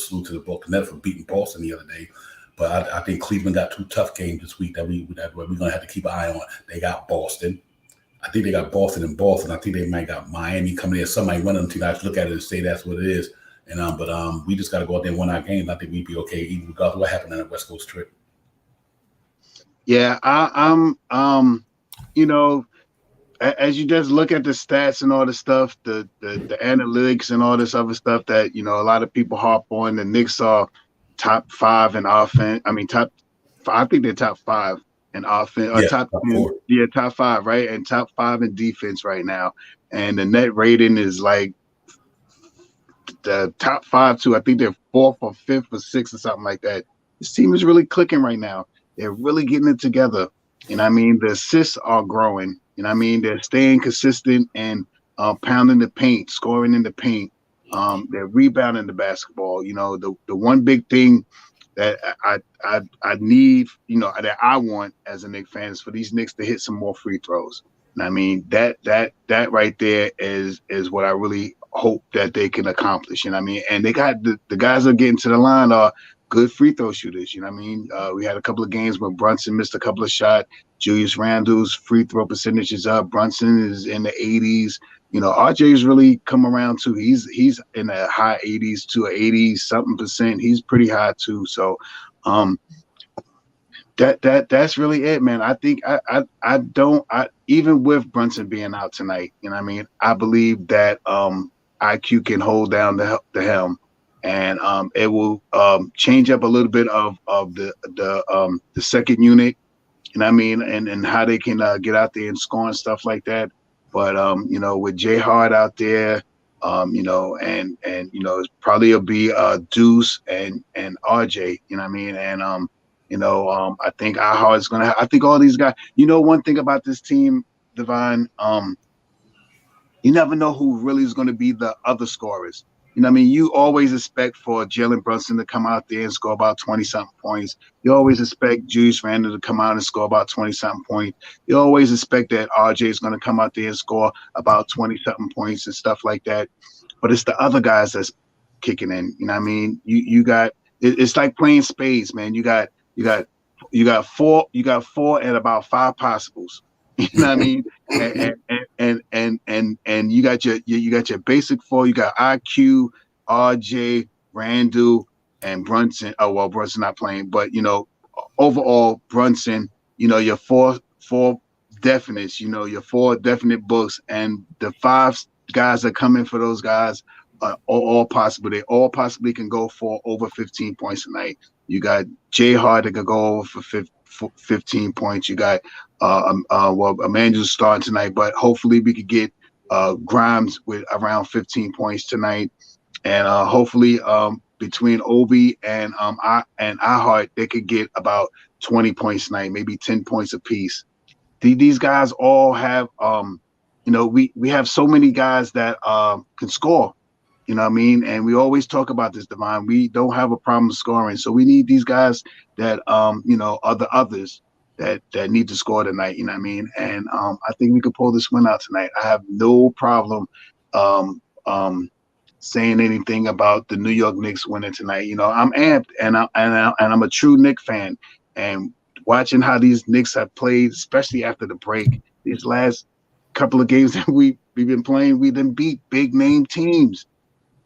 salute to the Brooklyn Nets for beating Boston the other day. But I think Cleveland got 2 tough games this week that we're going to have to keep an eye on. They got Boston. I think they got Boston and Boston. I think they might got Miami coming in. Somebody one of them teams I look at it and say that's what it is. And but we just got to go out there and win our games. I think we'd be okay, even regardless of what happened on that West Coast trip. Yeah, I'm you know, as you just look at the stats and all the stuff, the analytics and all this other stuff that a lot of people harp on. The Knicks are top 5 in offense. I mean, I think they're top 5. In offense, or top 5, right? And top 5 in defense right now. And the net rating is like the top 5 too. I think they're 4th or 5th or 6th or something like that. This team is really clicking right now. They're really getting it together. The assists are growing. They're staying consistent and pounding the paint, scoring in the paint. They're rebounding the basketball. The one big thing that I need, that I want as a Knicks fan is for these Knicks to hit some more free throws. That right there is what I really hope that they can accomplish. And they got the guys that are getting to the line are good free throw shooters. We had a couple of games where Brunson missed a couple of shots. Julius Randle's free throw percentage is up. Brunson is in the 80s. RJ's really come around too. He's in the high 80s to 80-something%. He's pretty high too. So that's really it, man. I think I even with Brunson being out tonight, I believe that IQ can hold down the helm, and it will change up a little bit of the second unit, and how they can get out there and score and stuff like that. But with Jay Hard out there, and it probably will be Deuce and RJ, and I think Hard's gonna I think all these guys, one thing about this team, Divine, you never know who really is gonna be the other scorers. You always expect for Jalen Brunson to come out there and score about 20-something points. You always expect Julius Randle to come out and score about 20-something points. You always expect that RJ is going to come out there and score about 20-something points and stuff like that. But it's the other guys that's kicking in. You got it's like playing spades, man. You got 4 and about 5 possibles. And you got your basic 4. You got IQ, RJ, Randle, and Brunson. Oh well, Brunson not playing, but overall Brunson. Your four definites. Your 4 definite books, and the 5 guys that come in for those guys are all possible. They all possibly can go for over 15 points tonight. You got Jay Hard that could go over for 15 points. You got Emmanuel's starting tonight, but hopefully we could get Grimes with around 15 points tonight, and hopefully between Obi and iHeart they could get about 20 points tonight, maybe 10 points apiece. These guys all have we have so many guys that can score. And we always talk about this, Divine. We don't have a problem scoring, so we need these guys that are the others that need to score tonight. You know what I mean? And I think we could pull this one out tonight. I have no problem saying anything about the New York Knicks winning tonight. You know, I'm amped, and I'm a true Knicks fan, and watching how these Knicks have played, especially after the break, these last couple of games that we've been playing, we didn't beat big name teams.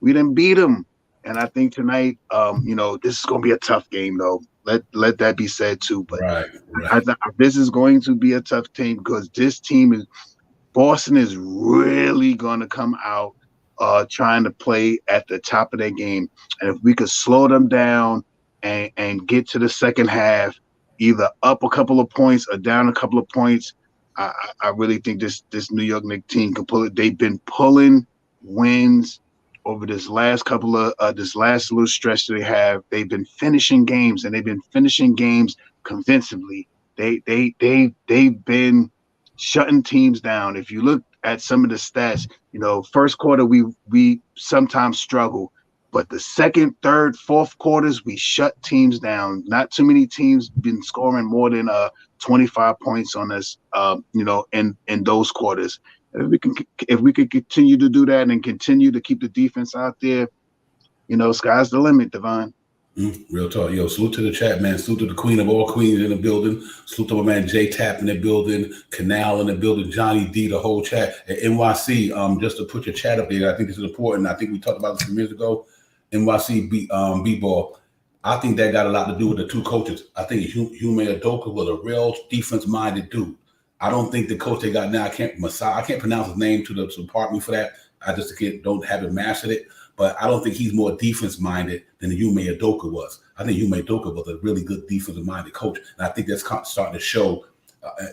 We didn't beat them. And I think tonight, you know, this is going to be a tough game, though. Let that be said, too. But this is going to be a tough team because this team is – Boston is really going to come out trying to play at the top of their game. And if we could slow them down and get to the second half, either up a couple of points or down a couple of points, I really think this New York Knicks team can pull it. They've been pulling wins over this last couple of this last little stretch they have. They've been finishing games, and they've been finishing games convincingly. They've been shutting teams down. If you look at some of the stats, you know, first quarter we sometimes struggle, but the second, third, fourth quarters we shut teams down. Not too many teams been scoring more than 25 points on us, you know, in those quarters. If we could continue to do that and continue to keep the defense out there, you know, sky's the limit, Devon. Real talk. Yo, salute to the chat, man. Salute to the queen of all queens in the building. Salute to my man J Tap in the building, Canal in the building, Johnny D, the whole chat. At NYC, just to put your chat up there, I think this is important. I think we talked about this some years ago. NYC B-ball. I think that got a lot to do with the two coaches. I think Ime Udoka was a real defense-minded dude. I don't think the coach they got now, I can't pronounce his name so pardon me for that. I just don't have it mastered it. But I don't think he's more defense-minded than Ime Udoka was. I think Ime Udoka was a really good defensive-minded coach, and I think that's starting to show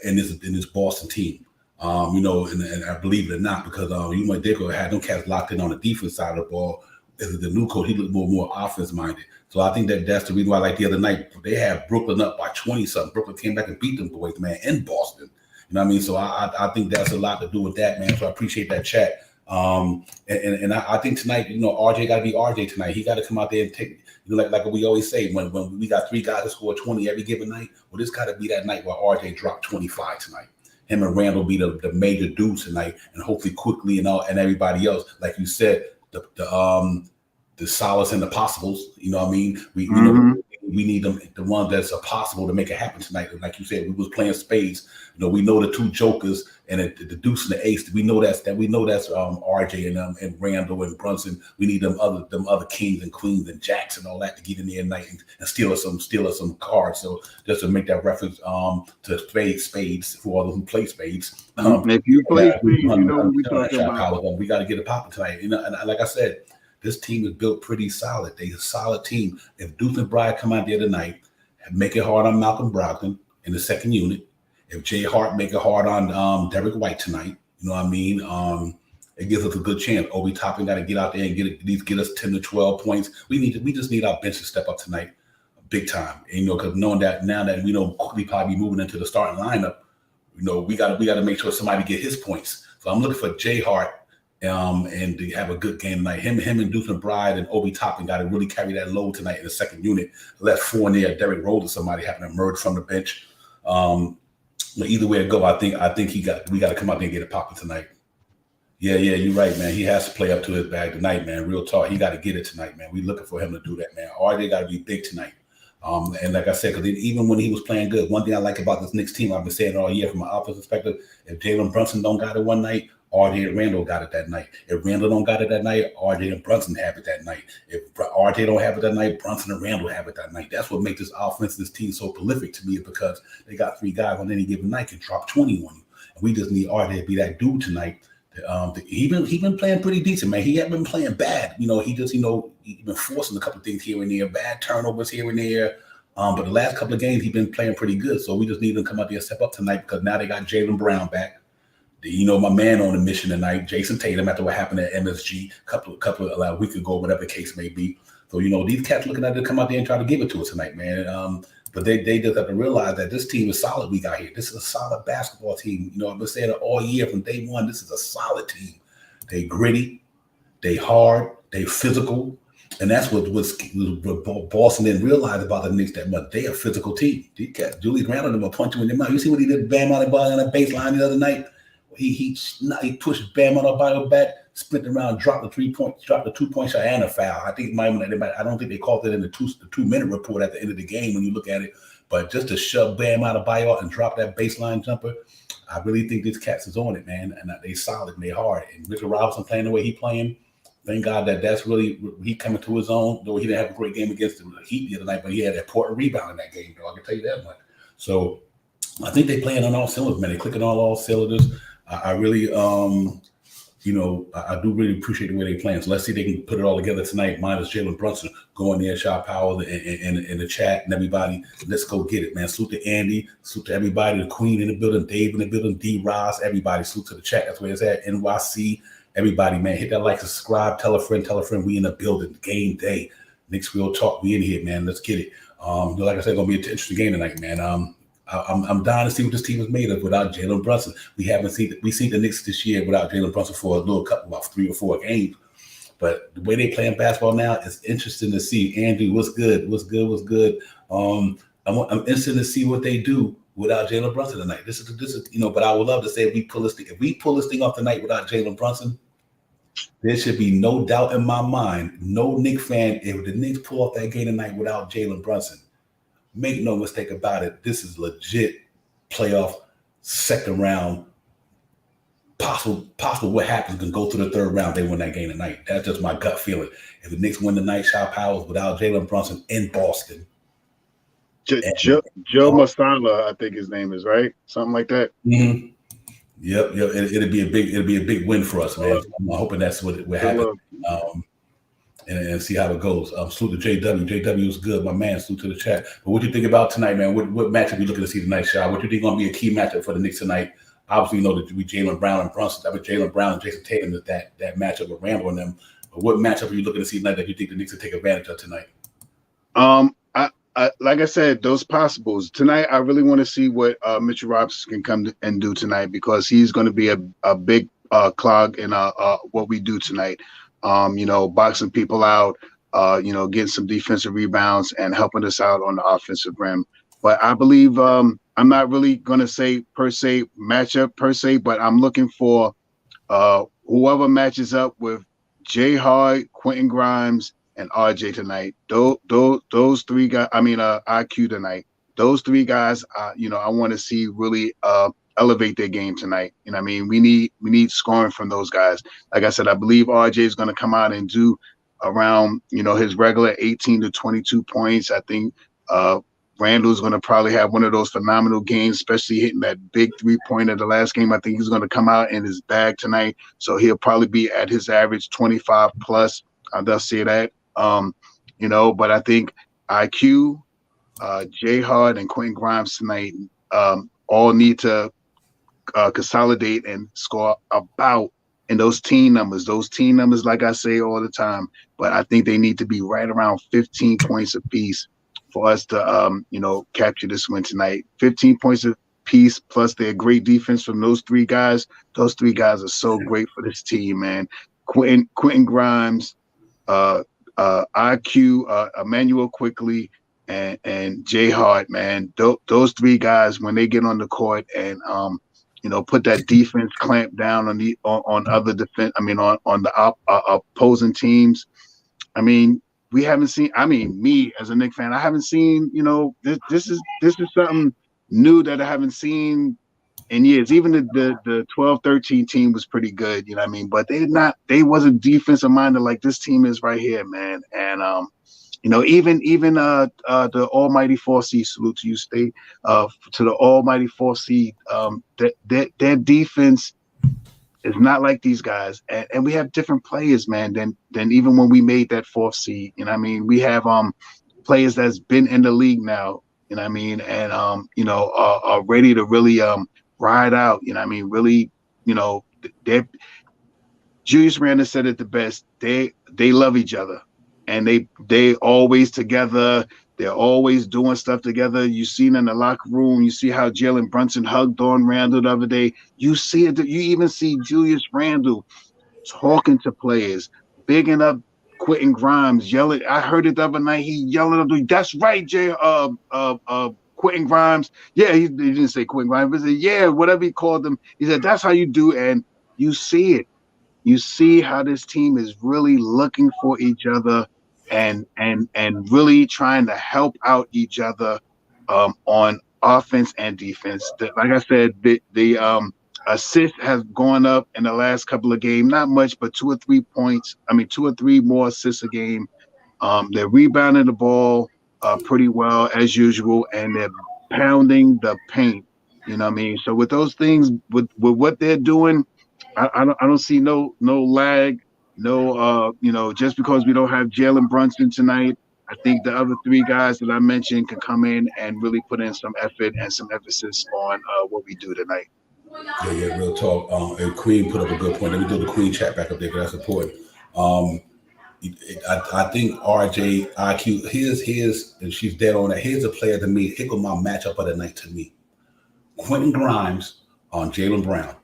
in this Boston team. You know, and I believe it or not, because Ime Udoka had no cats locked in on the defense side of the ball. As the new coach, he looked more offense-minded. So I think that's the reason why, like the other night, they had Brooklyn up by 20-something. Brooklyn came back and beat them boys, man, in Boston. You know what I mean? So I think that's a lot to do with that, man. So I appreciate that chat. And I think tonight, you know, RJ got to be RJ tonight. He got to come out there and take, you know, like we always say, when we got three guys that score 20 every given night, well, this got to be that night where RJ dropped 25 tonight. Him and Randall be the major dudes tonight, and hopefully quickly and everybody else, like you said, the solace and the possibles. You know what I mean? We need them, the ones that's possible to make it happen tonight. Like you said, we was playing spades. You know, we know the two jokers and the deuce and the ace. We know that's RJ and Randall and Brunson. We need them other kings and queens and jacks and all that to get in there tonight and steal us some cards. So just to make that reference to spades for all those who play spades. If you play spades, you know what we're talking about. We got to get it popping tonight. You know, and like I said, this team is built pretty solid. They're a solid team. If Deuce and Bryant come out there tonight, make it hard on Malcolm Brogdon in the second unit. If Jay Hart make it hard on Derek White tonight, you know what I mean? It gives us a good chance. Obi Toppin got to get out there and get us 10 to 12 points. We just need our bench to step up tonight, big time. And, you know, because knowing that now that we don't quickly probably be moving into the starting lineup, you know, we got to make sure somebody get his points. So I'm looking for Jay Hart. And to have a good game tonight. Him and Deuce McBride and Obi Toppin got to really carry that load tonight in the second unit. Let Fournier, Derrick Rose, or somebody happen to emerge from the bench. But either way it go, I think we got to come out there and get it popping tonight. Yeah, you're right, man. He has to play up to his bag tonight, man. Real talk. He got to get it tonight, man. We looking for him to do that, man. RJ got to be big tonight. And like I said, because even when he was playing good, one thing I like about this Knicks team, I've been saying it all year from an offensive perspective, if Jalen Brunson don't got it one night, RJ and Randall got it that night. If Randall don't got it that night, RJ and Brunson have it that night. If RJ don't have it that night, Brunson and Randall have it that night. That's what makes this offense, this team so prolific to me, is because they got three guys on any given night can drop 20 on you. And we just need RJ to be that dude tonight. He been playing pretty decent, man. He hasn't been playing bad. You know, he just, you know, he been forcing a couple of things here and there, bad turnovers here and there. But the last couple of games, he's been playing pretty good. So we just need him to come out there and step up tonight, because now they got Jalen Brown back. You know, my man on the mission tonight, Jason Tatum, after what happened at MSG a couple of a week ago, whatever the case may be. So, you know, these cats looking at it to come out there and try to give it to us tonight, man. But they just have to realize that this team is solid we got here. This is a solid basketball team. You know, I've been saying it all year from day one. This is a solid team. They gritty, they hard, they physical. And that's what Boston didn't realize about the Knicks that much. They are a physical team. Julius Randle them will punch you in the mouth. You see what he did Bam on the ball on the baseline the other night? He pushed Bam on the ball back, sprinted around, dropped the 2-point shot and a foul. I think I don't think they called it in the 2-minute report at the end of the game when you look at it. But just to shove Bam out of buyout and drop that baseline jumper, I really think this Cats is on it, man. And they solid and they hard. And Richard Robinson playing the way he playing. Thank God that's really he coming to his own. Though he didn't have a great game against the Heat the other night, but he had that important rebound in that game. Though I can tell you that much. So I think they playing on all cylinders, man. They clicking on all cylinders. I really, I do really appreciate the way they playing. So let's see if they can put it all together tonight. Minus Jalen Brunson going there, Shot Power in the chat and everybody. Let's go get it, man. Salute to Andy. Salute to everybody. The Queen in the building. Dave in the building. D. Ross. Everybody. Salute to the chat. That's where it's at. NYC. Everybody, man. Hit that like, subscribe. Tell a friend. We in the building. Game day. Knicks Real Talk. We in here, man. Let's get it. Like I said, gonna be an interesting game tonight, man. I'm dying to see what this team is made of without Jalen Brunson. We seen the Knicks this year without Jalen Brunson for a little couple, about 3 or 4 games. But the way they playing basketball now is interesting to see. Andrew, what's good? I'm interested to see what they do without Jalen Brunson tonight. This is but I would love to say if we pull this thing off tonight without Jalen Brunson, there should be no doubt in my mind, no Knicks fan, if the Knicks pull off that game tonight without Jalen Brunson. Make no mistake about it. This is legit playoff second round. Possible what happens can go to the third round. They win that game tonight. That's just my gut feeling. If the Knicks win tonight, Shot Powers without Jalen Brunson in Boston. Joe Masala, I think his name is, right? Something like that. Mm-hmm. Yep. It'll be a big win for us, man. I'm hoping that's what happens. And see how it goes. Salute to JW. JW is good, my man. Salute to the chat. But what do you think about tonight, man? What matchup are you looking to see tonight, Shah? What do you think is going to be a key matchup for the Knicks tonight? Obviously, you know that we Jalen Brown and Brunson. I mean, Jalen Brown and Jason Tatum is that matchup with Randle and them. But what matchup are you looking to see tonight that you think the Knicks will take advantage of tonight? I like I said, those possibles tonight. I really want to see what Mitchell Robinson can come and do tonight because he's going to be a big clog in what we do tonight. Boxing people out, getting some defensive rebounds and helping us out on the offensive rim. But I believe I'm not really going to say per se matchup per se, but I'm looking for whoever matches up with Jay Hard, Quentin Grimes, and RJ tonight. Those 3 guys. I mean, IQ tonight. Those 3 guys. I want to see really elevate their game tonight. You know what I mean? We need scoring from those guys. Like I said, I believe RJ is going to come out and do around, his regular 18 to 22 points. I think Randall's going to probably have one of those phenomenal games, especially hitting that big 3-pointer the last game. I think he's going to come out in his bag tonight. So he'll probably be at his average 25 plus. I'll just say that. But I think IQ, Jay Hard, and Quentin Grimes tonight all need to consolidate and score about in those team numbers. Those team numbers, like I say all the time, but I think they need to be right around 15 points apiece for us to, capture this win tonight. 15 points apiece plus their great defense from those 3 guys. Those 3 guys are so great for this team, man. Quentin Grimes, IQ, Emmanuel Quickly, and Jay Hart, man. Those 3 guys, when they get on the court and put that defense clamp down on other defense. I mean, on the opposing teams. I mean, we haven't seen. I mean, me as a Knicks fan, I haven't seen. This is something new that I haven't seen in years. Even the 12-13 team was pretty good. You know what I mean? But they wasn't defensive minded like this team is right here, man. And even the almighty 4 seed, salute to you, State, to the almighty 4 seed, their defense is not like these guys, and we have different players, man, than even when we made that 4th seed. You know what I mean? We have players that's been in the league now. You know what I mean? And are ready to really ride out. You know what I mean? Really, Julius Randle said it the best. They love each other. And they always together. They're always doing stuff together. You seen in the locker room. You see how Jalen Brunson hugged on Randle the other day. You see it. You even see Julius Randle talking to players, bigging up Quentin Grimes yelling. I heard it the other night. He yelling at me, "That's right, Jay. Quentin Grimes. Yeah, he didn't say Quentin Grimes, but he said, yeah, whatever he called them. He said, that's how you do." And you see it. You see how this team is really looking for each other and really trying to help out each other on offense and defense. Like I said, the assist has gone up in the last couple of games. Not much, but 2 or 3 points. I mean, 2 or 3 more assists a game. They're rebounding the ball pretty well as usual, and they're pounding the paint. You know what I mean? So with those things, with what they're doing, I don't see no lag, no just because we don't have Jalen Brunson tonight, I think the other 3 guys that I mentioned can come in and really put in some effort and some emphasis on what we do tonight. Yeah, real talk. And Queen put up a good point. Let me do the Queen chat back up there because that's important. I think RJ IQ, here's and she's dead on that. Here's a player to me. Here goes my matchup of the night to me. Quentin Grimes on Jalen Brown.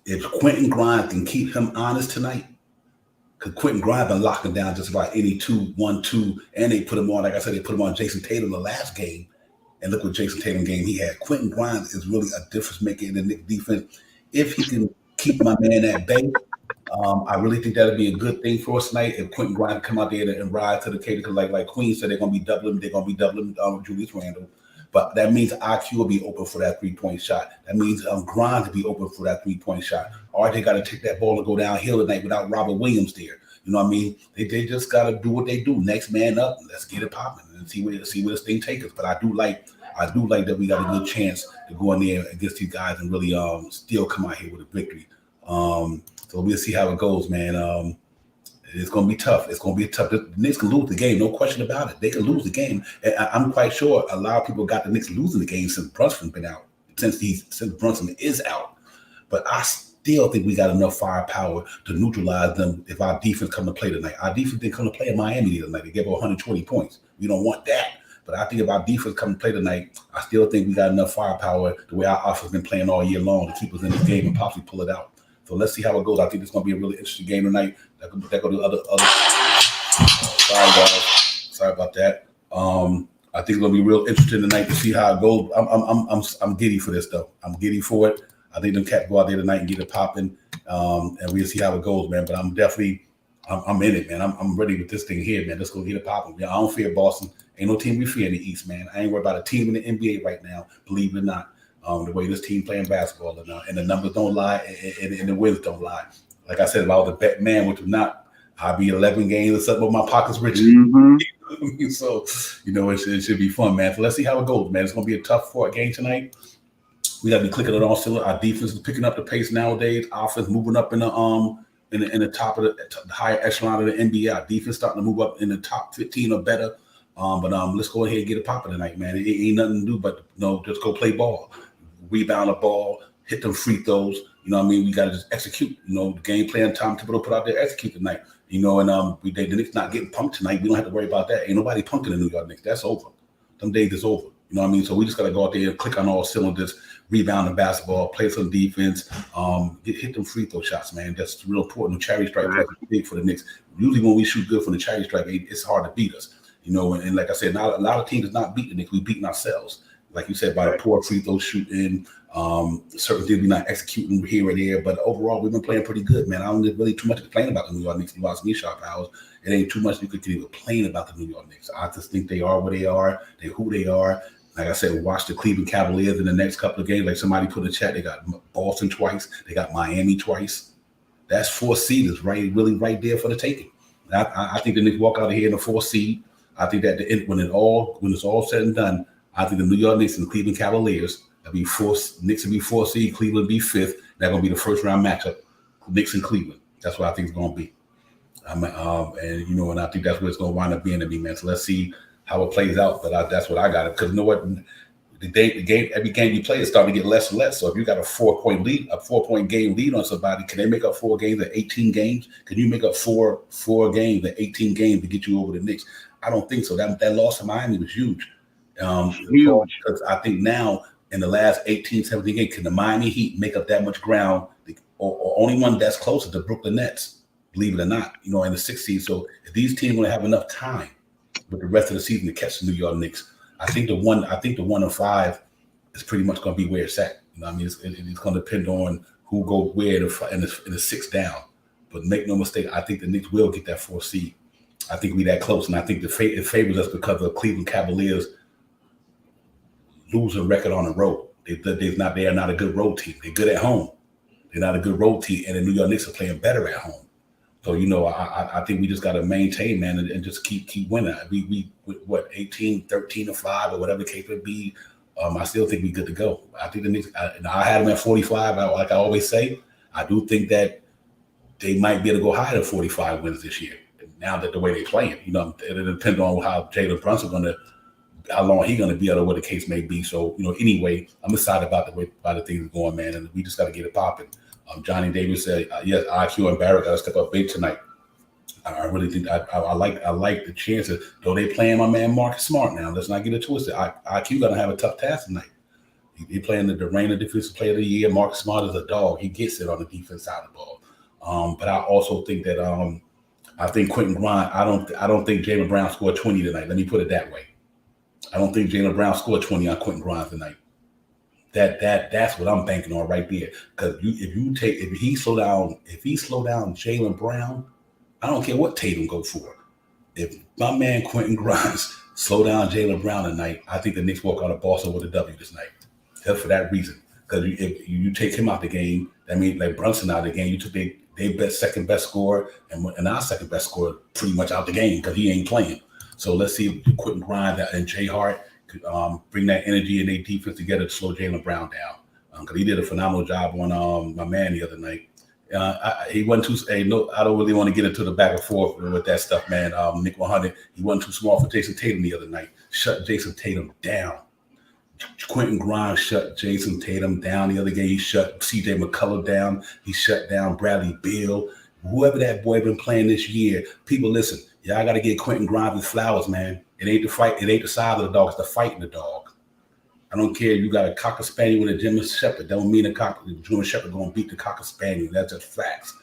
If Quentin Grimes can keep him honest tonight, because Quentin Grimes been locking down just about any 2-1-2, and they put him on, like I said, they put him on Jason Tatum the last game, and look what Jason Tatum game he had. Quentin Grimes is really a difference maker in the Knicks defense. If he can keep my man at bay, I really think that'll be a good thing for us tonight. If Quentin Grimes come out there and ride to the cage, because like Queen said, they're gonna be doubling Julius Randle. But that means IQ will be open for that 3-point shot. That means Grimes will be open for that 3-point shot. RJ got to take that ball and go downhill tonight without Robert Williams there. You know what I mean? They just got to do what they do. Next man up. Let's get it popping and see where this thing takes us. But I do like that we got a good chance to go in there against these guys and really still come out here with a victory. So we'll see how it goes, man. It's going to be tough. It's going to be tough. The Knicks can lose the game, no question about it. They can lose the game. And I'm quite sure a lot of people got the Knicks losing the game since Brunson's been out, since Brunson is out. But I still think we got enough firepower to neutralize them if our defense come to play tonight. Our defense didn't come to play in Miami the other night. They gave up 120 points. We don't want that. But I think if our defense come to play tonight, I still think we got enough firepower the way our offense has been playing all year long to keep us in this game and possibly pull it out. So let's see how it goes. I think it's going to be a really interesting game tonight. That go to other. Sorry, guys. Sorry about that. I think it's going to be real interesting tonight to see how it goes. I'm giddy for this though. I'm giddy for it. I think them cats go out there tonight and get it popping, and we'll see how it goes, man. But I'm in it, man. I'm ready with this thing here, man. Let's go get it popping. Yeah, I don't fear Boston. Ain't no team we fear in the East, man. I ain't worried about a team in the NBA right now. Believe it or not. The way this team playing basketball and the numbers don't lie and the wins don't lie. Like I said, if I was a bet man, which was not, I'd be 11 games or something with my pockets rich. Mm-hmm. So, it should be fun, man. So let's see how it goes, man. It's going to be a tough game tonight. We got to be clicking it on cylinder. Our defense is picking up the pace nowadays. Offense moving up in the top of the higher echelon of the NBA. Our defense starting to move up in the top 15 or better. But let's go ahead and get it popping tonight, man. It ain't nothing to do but just go play ball. Rebound the ball, hit them free throws. You know what I mean? We got to just execute. The game plan Tom Thibodeau put out there, execute tonight. And the Knicks not getting punked tonight. We don't have to worry about that. Ain't nobody punking the New York Knicks. That's over. Them days is over. You know what I mean? So we just got to go out there and click on all cylinders, rebound the basketball, play some defense, hit them free throw shots, man. That's real important. The charity stripe is big for the Knicks. Usually when we shoot good from the charity stripe, it's hard to beat us. And like I said, now a lot of teams is not beating the Knicks. We beating ourselves. Like you said, by the poor free throw shooting, certain things we're not executing here and there. But overall, we've been playing pretty good, man. I don't really too much to complain about the New York Knicks. You lost me shot powers. It ain't too much you could complain about the New York Knicks. I just think they are what they are. They're who they are. Like I said, watch the Cleveland Cavaliers in the next couple of games. Like somebody put in the chat, they got Boston twice. They got Miami twice. That's 4 seeders really right there for the taking. I think the Knicks walk out of here in the 4th seed. I think that when it's all said and done, I think the New York Knicks and the Cleveland Cavaliers will be Knicks will be 4th seed, Cleveland will be 5th. That's going to be the first round matchup, Knicks and Cleveland. That's what I think it's going to be. And I think that's what it's going to wind up being to me, man. So let's see how it plays out. But that's what I got it. Because you know what? The game, every game you play is starting to get less and less. So if you got a 4-point lead, a 4-point game lead on somebody, can they make up 4 games at 18 games? Can you make up four games at 18 games to get you over the Knicks? I don't think so. That loss to Miami was huge. Because I think now in the last 18, 17 games, can the Miami Heat make up that much ground or only one that's closer to Brooklyn Nets? believe it or not, in the 6th seed. So if these teams going to have enough time with the rest of the season to catch the New York Knicks, I think the 1-5 is pretty much going to be where it's at. It's going to depend on who goes where in the 6th down. But make no mistake, I think the Knicks will get that 4th seed. I think we that close, and I think it favors us because of Cleveland Cavaliers losing record on the road. They are not a good road team. They're good at home. They're not a good road team, and the New York Knicks are playing better at home. So I think we just got to maintain, man, and just keep winning. We 18, 13-5 or whatever the case may be. I still think we're good to go. I think the Knicks. I had them at 45. Like I always say, I do think that they might be able to go higher than 45 wins this year. Now that the way they're playing, it depends on how Jalen Brunson how long he's gonna be or what the case may be. So anyway, I'm excited about the things going, man, and we just got to get it popping. Johnny Davis said, yes, IQ and Barrett got to step up big tonight. I really think I like the chances. Though they playing my man Marcus Smart now. Let's not get it twisted. IQ gonna have a tough task tonight. He playing the reigning defensive player of the year. Marcus Smart is a dog. He gets it on the defense side of the ball. But I also think that I think Quentin Grimes. I don't think Jalen Brown scored 20 tonight. Let me put it that way. I don't think Jalen Brown scored 20 on Quentin Grimes tonight. That's what I'm banking on right there. Because if he slow down Jalen Brown, I don't care what Tatum go for. If my man Quentin Grimes slow down Jalen Brown tonight, I think the Knicks walk out of Boston with a W this night. Just for that reason. Because if you take him out the game, that means like Brunson out of the game, you took their second best scorer and our second best scorer pretty much out the game because he ain't playing. So let's see if Quentin Grimes and Jay Hart could bring that energy and their defense together to slow Jalen Brown down. Because he did a phenomenal job on my man the other night. He wasn't too. No, I don't really want to get into the back and forth with that stuff, man. Nick 100, he wasn't too small for Jason Tatum the other night. Shut Jason Tatum down. Quentin Grimes shut Jason Tatum down the other game. He shut CJ McCullough down. He shut down Bradley Beal. Whoever that boy been playing this year, people listen. Y'all got to get Quentin Grimes his flowers, man. It ain't the fight. It ain't the size of the dog. It's the fight in the dog. I don't care. You got a Cocker Spaniel with a German Shepherd. Don't mean the German Shepherd going to beat the Cocker Spaniel. That's just facts.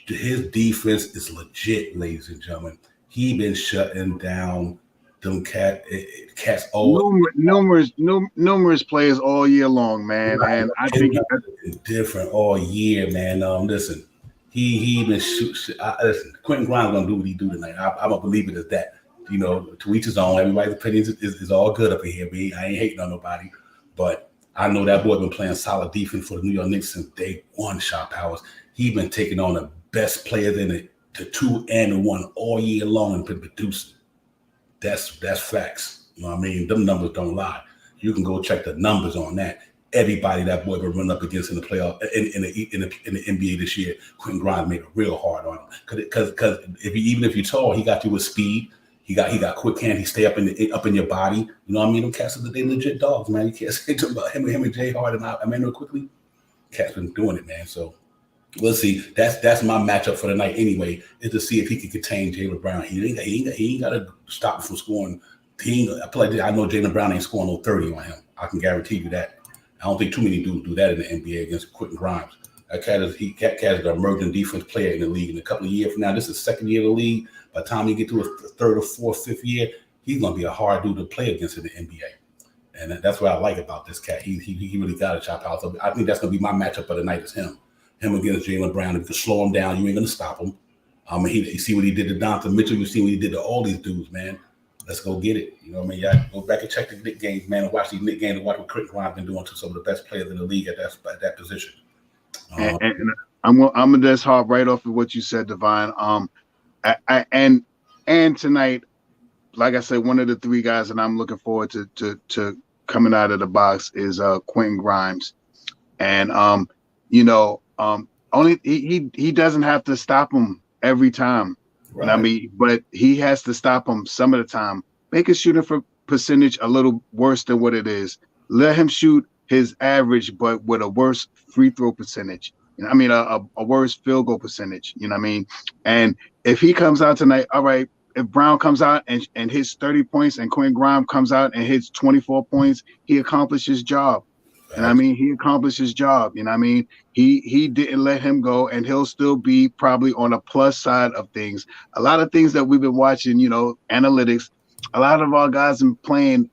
His defense is legit, ladies and gentlemen. He been shutting down them cats all numerous players all year long, man. Right. And I think it's different all year, man. Listen, he been listen. Quentin Grimes gonna do what he do tonight. I'm a believer as that. To each his own. Everybody's opinion is all good up in here. I ain't hating on nobody, but I know that boy been playing solid defense for the New York Knicks since day one. Shot Powers. He been taking on the best players in the 2 and the 1 all year long and been producing. That's facts. You know what I mean? Them numbers don't lie. You can go check the numbers on that. Everybody that boy been run up against in the playoff in the NBA this year, Quentin Grimes made it real hard on him. Because even if you're tall, he got you with speed. He got quick hand. He stay up in your body. You know what I mean? Them cats are they legit dogs, man. You can't say something about him and Jay Hart and Emmanuel quickly. Cats been doing it, man. So we'll see. That's my matchup for the night anyway, is to see if he can contain Jalen Brown. He ain't got to stop him from scoring. I know Jalen Brown ain't scoring no 30 on him. I can guarantee you that. I don't think too many dudes do that in the NBA against Quentin Grimes. That cat is an emerging defense player in the league. In a couple of years from now, this is his second year of the league. By the time he get to his third or fourth, fifth year, he's going to be a hard dude to play against in the NBA. And that's what I like about this cat. He really got a chop out. So I think that's going to be my matchup of the night is him. Him against Jalen Brown. If you can slow him down, you ain't going to stop him. You see what he did to Donovan Mitchell. You see what he did to all these dudes, man. Let's go get it. You know what I mean? Y'all go back and check the Knicks games, man, and watch these Knicks games and watch what Quentin Grimes been doing to some of the best players in the league at that position. And I'm gonna just hop right off of what you said, Divine. And tonight, like I said, one of the 3 guys that I'm looking forward to coming out of the box is Quentin Grimes, and only he doesn't have to stop him every time. Right. I mean, but he has to stop him some of the time. Make his shooting for percentage a little worse than what it is. Let him shoot his average, but with a worse free throw percentage. I mean, a worse field goal percentage. You know what I mean? And if he comes out tonight, all right. If Brown comes out and hits 30 points, and Quentin Grimes comes out and hits 24 points, he accomplished his job. And I mean, he accomplished his job. You know what I mean? He didn't let him go, and he'll still be probably on a plus side of things. A lot of things that we've been watching, analytics, a lot of our guys have been playing,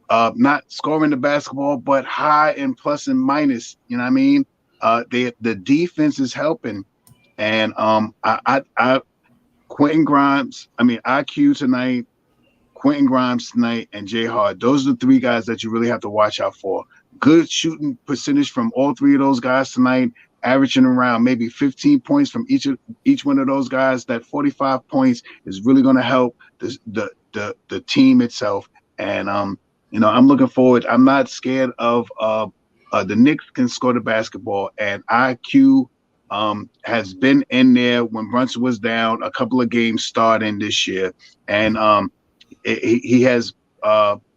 not scoring the basketball, but high in plus and minus. You know what I mean? The defense is helping. And Quentin Grimes, IQ tonight, Quentin Grimes tonight, and Jay Hart. Those are the three guys that you really have to watch out for. Good shooting percentage from all three of those guys tonight, averaging around maybe 15 points from each one of those guys. That 45 points is really going to help the team itself. And I'm looking forward. I'm not scared of the Knicks can score the basketball, and IQ has been in there when Brunson was down a couple of games starting this year, and he has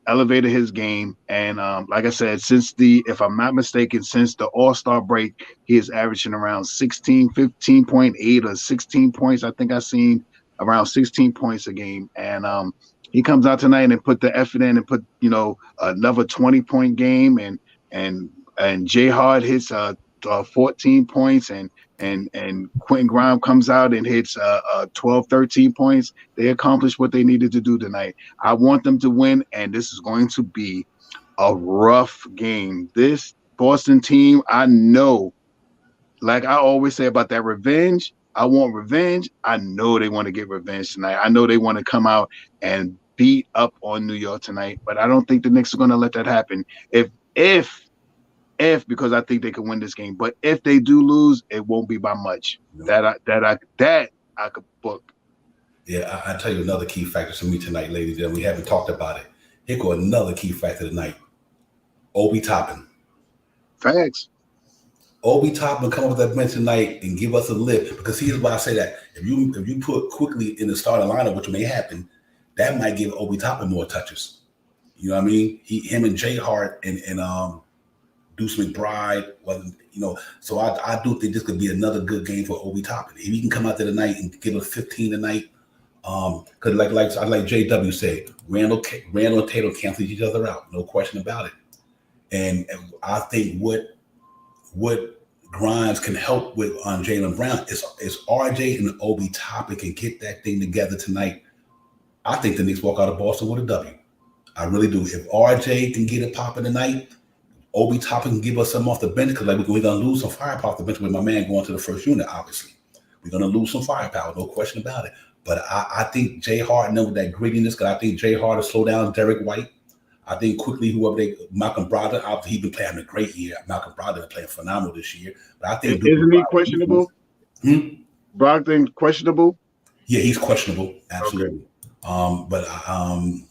elevated his game. And like I said, if I'm not mistaken, since the All-Star break, he is averaging around 15.8 or 16 points. I think I've seen around 16 points a game. And he comes out tonight and put the effort in and put, another 20-point game. And Jay Hart hits 14 points, and Quentin Grimes comes out and hits 12, 13 points. They accomplished what they needed to do tonight. I want them to win, and this is going to be a rough game. This Boston team, I know, like I always say about that revenge, I want revenge. I know they want to get revenge tonight. I know they want to come out and beat up on New York tonight, but I don't think the Knicks are going to let that happen. Because I think they can win this game, but if they do lose, it won't be by much. No. That I could book. Yeah, I tell you another key factor to me tonight, ladies, and we haven't talked about it. Here go another key factor tonight. Obi Toppin. Facts. Obi Toppin come up with that bench tonight and give us a lift, because here's why I say that. If you put quickly in the starting lineup, which may happen, that might give Obi Toppin more touches. You know what I mean? Him and Jay Hart and Deuce McBride wasn't, so I do think this could be another good game for Obi Toppin. If he can come out there tonight and give us 15 tonight, because like JW said, Randall and Tatum cancel each other out, no question about it. And I think what Grimes can help with on Jalen Brown is RJ and Obi Toppin can get that thing together tonight. I think the Knicks walk out of Boston with a W. I really do. If RJ can get it popping tonight, Obi Toppin can give us some off the bench, because we're going to lose some firepower off the bench with my man going to the first unit, obviously. We're going to lose some firepower, no question about it. But I think Jay Hart, with that grittiness, because I think Jay Hart will slow down Derek White. I think quickly Malcolm Brogdon, obviously he's been playing a great year. Malcolm Brogdon is playing phenomenal this year. But I think isn't he questionable? Brogdon questionable? Yeah, he's questionable, absolutely. Okay.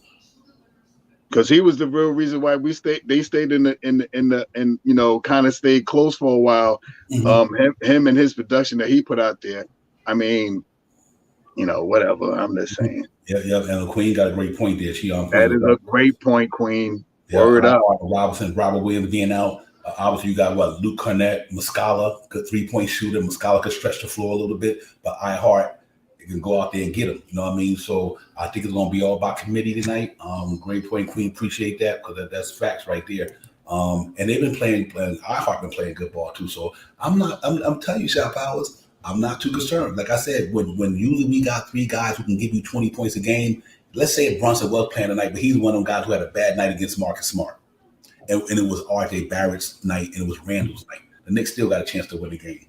Because he was the real reason why they stayed kind of stayed close for a while. Mm-hmm. Him and his production that he put out there. I mean, whatever. I'm just saying. Yeah. And Queen got a great point there. That is a great point, Queen. Yeah, Word up. Robert Williams being out. Obviously, you got Luke Cornett, Muscala, good 3-point shooter. Muscala could stretch the floor a little bit, but Heart can go out there and get him. You know what I mean? So I think it's going to be all about committee tonight. Great point, Queen. Appreciate that, because that's facts right there. And they've been playing. Heart been playing good ball too. So I'm telling you, Shaq Powers, I'm not too concerned. Like I said, when usually we got three guys who can give you 20 points a game. Let's say if Brunson was playing tonight, but he's one of them guys who had a bad night against Marcus Smart, and it was R.J. Barrett's night, and it was Randall's night. The Knicks still got a chance to win the game.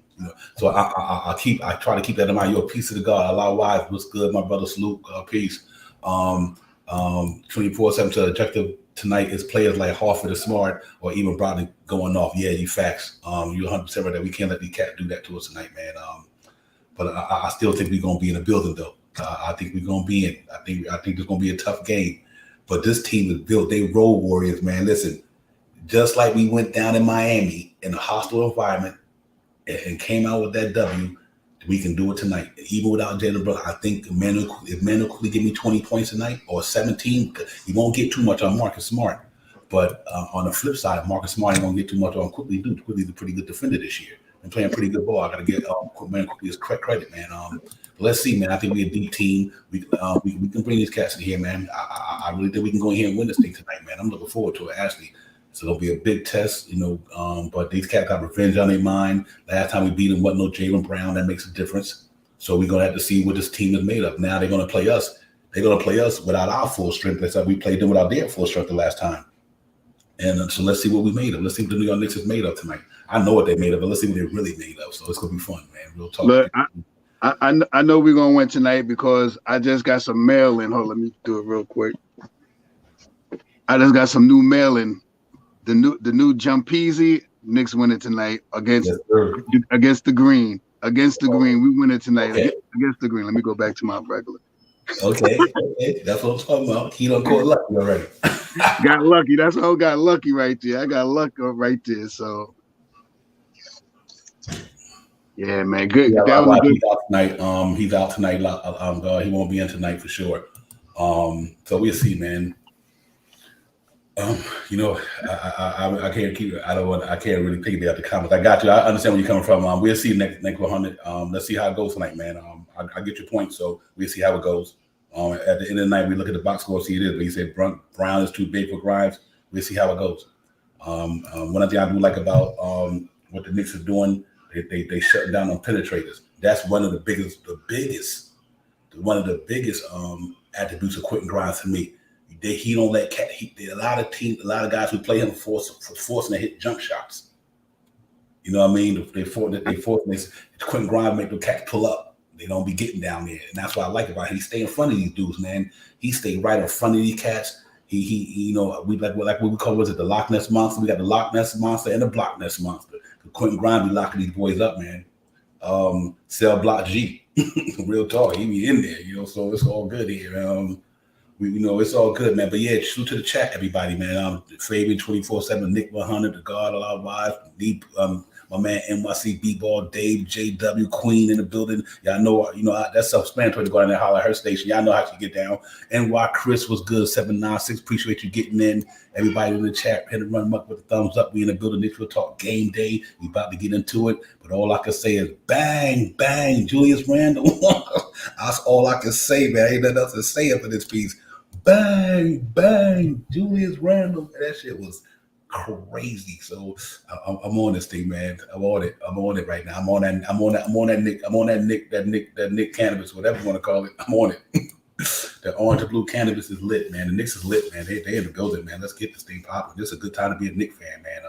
So I try to keep that in mind. You're a piece of the God. Allah wise, what's good, my brother Salute, peace. 24/7 to objective tonight is players like Harford or Smart or even Brogdon going off. Yeah, you facts. You're 100% right that we can't let the cat do that to us tonight, man. But I still think we're gonna be in the building though. I think we're gonna be in. I think it's gonna be a tough game. But this team is built. They road warriors, man. Listen, just like we went down in Miami in a hostile environment and came out with that W, we can do it tonight. Even without Jalen Brunson, I think if Manu quickly give me 20 points tonight or 17, he won't get too much on Marcus Smart. But on the flip side, Marcus Smart ain't gonna get too much on Quickly. Dude, Quickly's a pretty good defender this year and playing pretty good ball. I gotta get man Quickly his credit, man. Let's see, man. I think we're a deep team. We can bring these cats in here, man. I really think we can go in here and win this thing tonight, man. I'm looking forward to it, actually. So it'll be a big test, but these cats got revenge on their mind. Last time we beat them wasn't no Jalen Brown. That makes a difference. So we're going to have to see what this team is made of. Now they're going to play us. They're going to play us without our full strength. That's how we played them without their full strength the last time. And so let's see what we made of. Let's see what the New York Knicks is made of tonight. I know what they made of, but let's see what they're really made of. So it's going to be fun, man. Real talk. Look, I know we're going to win tonight because I just got some mail in. Hold on, let me do it real quick. I just got some new mail in. The new Jumpezi, Knicks winning tonight against the Green. Against the Green, we winning tonight. Okay. Against the Green. Let me go back to my regular. Okay. That's what I'm talking about. He done caught lucky already. Got lucky. That's all. Got lucky right there. I got luck right there. So yeah, man. Good. Yeah, that was good. He's out tonight. He's out tonight. He won't be in tonight for sure. So we'll see, man. I can't keep. I can't really pick it out the comments. I got you. I understand where you're coming from. We'll see next 100. Let's see how it goes tonight, man. I get your point. So we'll see how it goes. At the end of the night, we look at the box score, see it is. But you said Brown is too big for Grimes. We'll see how it goes. One thing I do like about what the Knicks are doing, they shut down on penetrators. That's one of the biggest attributes of Quentin Grimes to me. He don't let a lot of guys who play him forcing to hit jump shots. You know what I mean? They force Quentin Grimes make the cats pull up. They don't be getting down there, and that's what I like about him. He stay in front of these dudes, man. He stay right in front of these cats. We like what we call the Loch Ness Monster. We got the Loch Ness Monster and the Block Ness Monster. Quentin Grimes be locking these boys up, man. Cell Block G, real talk. He be in there, So it's all good here. It's all good, man. But yeah, shoot to the chat, everybody, man. Fabian 24/7, Nick 100, the God of our wives, my man NYC B-Ball, Dave, JW, Queen in the building. Y'all know, that's self-explanatory to go down there and holler at her station. Y'all know how she get down. NY Chris was good, 796. Appreciate you getting in. Everybody in the chat, hit and run them up with a thumbs up. We in the building. Knicks will talk game day. We about to get into it. But all I can say is bang, bang, Julius Randle. That's all I can say, man. Ain't nothing else to say after this piece. Bang, bang, Julius Randle. That shit was crazy. So I'm on this thing, man. I'm on it right now. I'm on that Nick cannabis, whatever you want to call it. I'm on it. The orange and blue cannabis is lit, man. The Knicks is lit, man. They in the building, man. Let's get this thing popping. This is a good time to be a Knicks fan, man.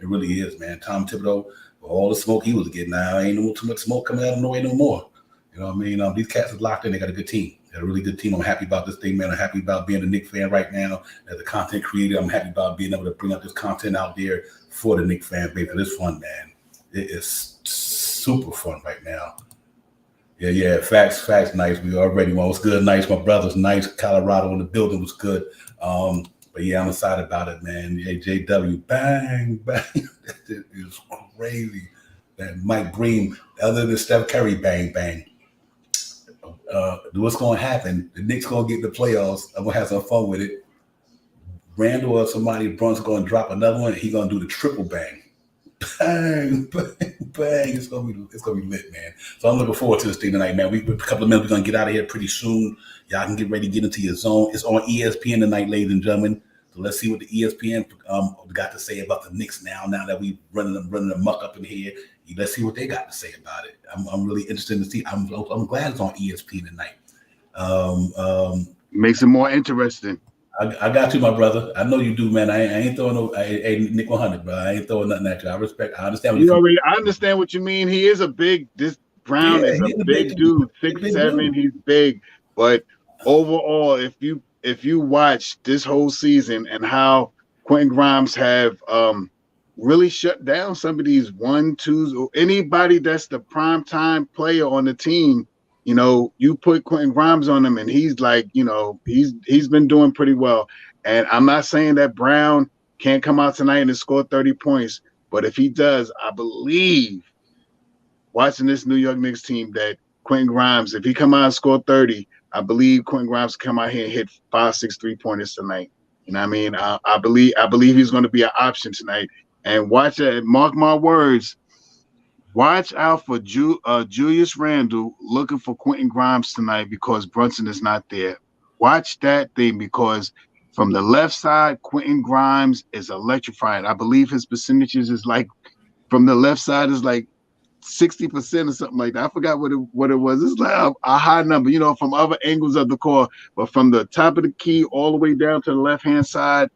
It really is, man. Tom Thibodeau, for all the smoke he was getting, now ain't no too much smoke coming out of nowhere no more. You know what I mean? These cats are locked in. They got a good team. They got a really good team. I'm happy about this thing, man. I'm happy about being a Knicks fan right now. As a content creator, I'm happy about being able to bring up this content out there for the Knicks fan base. It's fun, man. It is super fun right now. Yeah. Facts. Nice. We already won. What's good? Nice. My brother's nice. Colorado in the building was good. But yeah, I'm excited about it, man. Yeah, JW, bang, bang. It is crazy. That Mike Breen, other than Steph Curry, bang, bang. What's going to happen? The Knicks going to get the playoffs. I'm going to have some fun with it. Randall or somebody, Brunson going to drop another one, and he's going to do the triple bang. Bang, bang, bang. It's gonna be lit, man. So I'm looking forward to this thing tonight, man. A couple of minutes, we're gonna get out of here pretty soon. Y'all can get ready to get into your zone. It's on ESPN tonight, ladies and gentlemen. So let's see what the ESPN got to say about the Knicks now that we running them muck up in here. Let's see what they got to say about it. I'm really interested to see. I'm glad it's on ESPN tonight. Makes it more interesting. I got you, my brother. I know you do, man. I ain't throwing no Nick 100, bro. I ain't throwing nothing at you. I understand. I understand what you mean. He is this Brown is a big dude, 6'7". He's big, but overall, if you watch this whole season and how Quentin Grimes have really shut down some of these 1-2s or anybody that's the primetime player on the team. You put Quentin Grimes on him, and he's like, he's been doing pretty well. And I'm not saying that Brown can't come out tonight and score 30 points, but if he does, I believe, watching this New York Knicks team, that Quentin Grimes, if he come out and score 30, I believe Quentin Grimes can come out here and hit 5-6 3-pointers tonight. You know what I mean? I believe he's going to be an option tonight. And watch it. Mark my words. Watch out for Julius Randle looking for Quentin Grimes tonight because Brunson is not there. Watch that thing because From the left side, Quentin Grimes is electrifying. I believe his percentages is like from the left side is like 60% or something like that. I forgot what it was. It's like a high number, from other angles of the court, but from the top of the key all the way down to the left-hand side,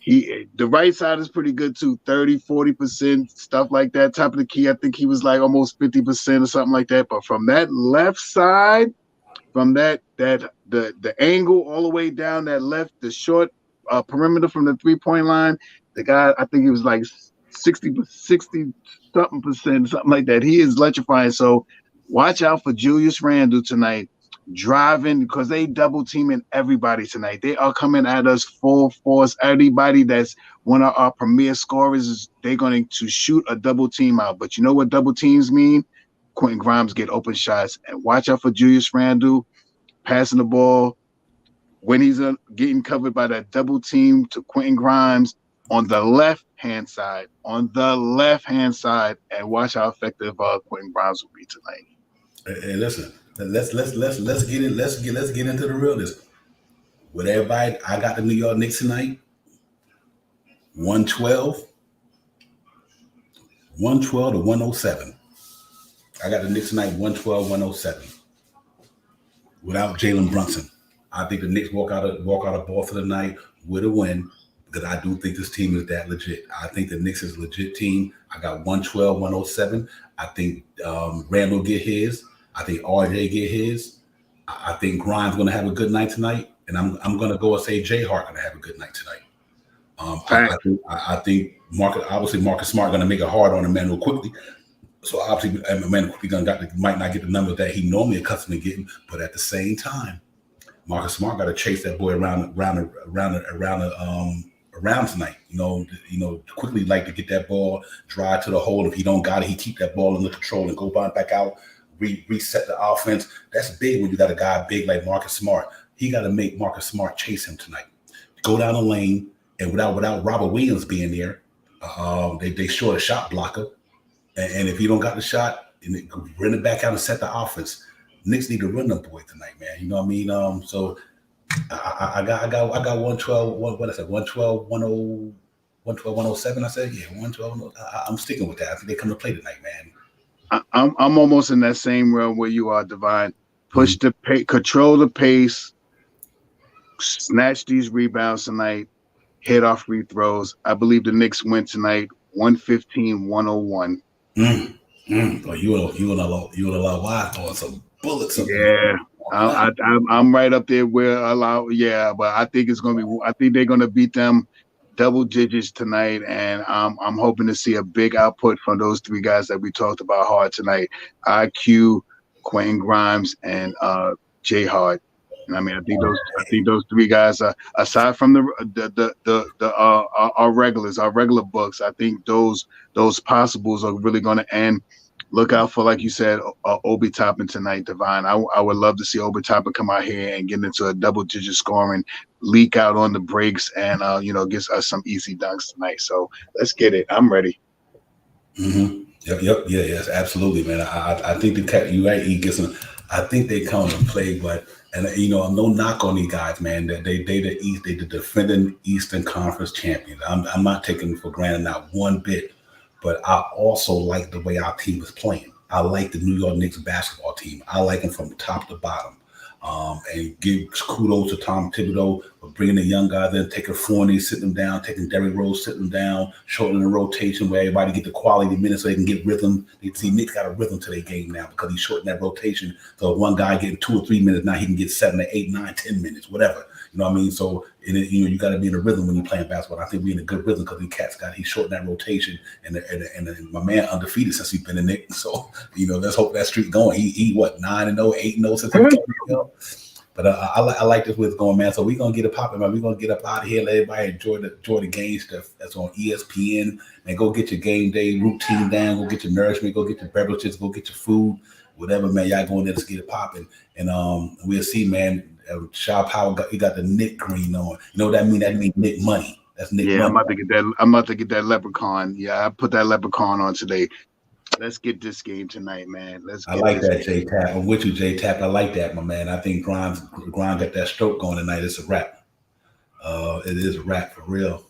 the right side is pretty good too, 30-40%, stuff like that. Top of the key, I think he was like almost 50% or something like that. But from that left side, from the angle all the way down that left, the short perimeter from the 3-point line, the guy, I think he was like 60 something percent, something like that. He is electrifying. So watch out for Julius Randle tonight, driving, because they double teaming everybody tonight. They are coming at us full force. Everybody that's one of our premier scorers, they're going to shoot a double team out. But you know what double teams mean? Quentin Grimes get open shots. And watch out for Julius Randle passing the ball when he's getting covered by that double team to Quentin Grimes on the left-hand side, and watch how effective Quentin Grimes will be tonight. Hey, listen, let's get into the realness. With everybody, I got the New York Knicks tonight. 112 to 107. I got the Knicks tonight 112-107. Without Jalen Brunson, I think the Knicks walk out of Boston tonight with a win. Because I do think this team is that legit. I think the Knicks is a legit team. I got 112-107. I think Randall get his. I think RJ get his. I think Grimes going to have a good night tonight. And I'm going to go and say Jay Hart going to have a good night tonight. I think Marcus Smart going to make it hard on Emmanuel quickly. So obviously Emmanuel quickly might not get the numbers that he normally accustomed to getting. But at the same time, Marcus Smart got to chase that boy around tonight, quickly like to get that ball, drive to the hole. If he don't got it, he keep that ball under control and go back out, reset the offense. That's big when you got a guy big like Marcus Smart. He got to make Marcus Smart chase him tonight. Go down the lane, and without Robert Williams being there, they short a shot blocker. And if you don't got the shot, and run it back out and set the offense. Knicks need to run them boy tonight, man. You know what I mean? So I got 112. What I said, 112, 107. I said, yeah, 112. I'm sticking with that. I think they come to play tonight, man. I'm almost in that same realm where you are, Divine. Push the pace, control the pace, snatch these rebounds tonight, hit off free throws. I believe the Knicks win tonight, 115-101. Oh, you and a lot wide throwing some bullets. Yeah. I'm right up there where but I think they're gonna beat them double digits tonight, and I'm hoping to see a big output from those three guys that we talked about hard tonight: IQ, Quentin Grimes, and Jay Hart. And I mean, I think those three guys are, aside from our regular books. I think those possibles are really going to end. Look out for, like you said, Obi Toppin tonight, Divine. I would love to see Obi Toppin come out here and get into a double-digit scoring, leak out on the breaks, and get us some easy dunks tonight. So let's get it. I'm ready. Mm-hmm. Yep. Yeah, yes, absolutely, man. I think you right. He gets them. I think they come and play, but no knock on these guys, man. They the defending Eastern Conference champions. I'm not taking for granted, not one bit. But I also like the way our team is playing. I like the New York Knicks basketball team. I like them from top to bottom. And give kudos to Tom Thibodeau for bringing the young guys in, taking Fournier, sitting them down, taking Derrick Rose, sitting them down, shortening the rotation where everybody get the quality minutes so they can get rhythm. You see, Knicks got a rhythm to their game now because he's shortening that rotation. So if one guy getting 2 or 3 minutes, now he can get 7 or 8, 9, 10 minutes, whatever. You know what I mean? So, you got to be in a rhythm when you're playing basketball. I think we're in a good rhythm because the cats he shortened that rotation, and my man undefeated since he's been in it. So, let's hope that streak going. He 9-0, 8-0 since he came. But I like this way it's going, man. So we're gonna get it popping, man. We're gonna get up out of here, let everybody enjoy the game stuff that's on ESPN. And go get your game day routine down, go get your nourishment, go get your beverages, go get your food, whatever, man. Y'all go in there, let's get it popping. And we'll see, man. Shaw Power he got the Nick green on. You know what that mean? That means Nick money. That's Nick money. I'm about to get that leprechaun. Yeah, I put that leprechaun on today. Let's get this game tonight, man. I like that, J Tap. I'm with you, J Tap. I like that, my man. I think Grimes got that stroke going tonight. It's a wrap. it is a wrap for real.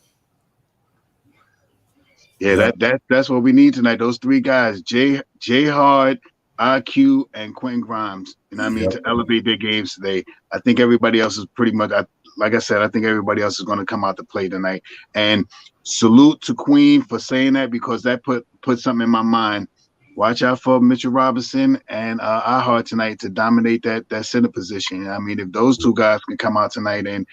Yeah, that's what we need tonight. Those three guys, J Hard, IQ, and Quentin Grimes. You know what I mean? To elevate their games today. I think everybody else is pretty much, like I said, I think everybody else is going to come out to play tonight. And salute to Queen for saying that, because that put something in my mind. Watch out for Mitchell Robinson and Ahart tonight to dominate that center position. I mean, if those two guys can come out tonight and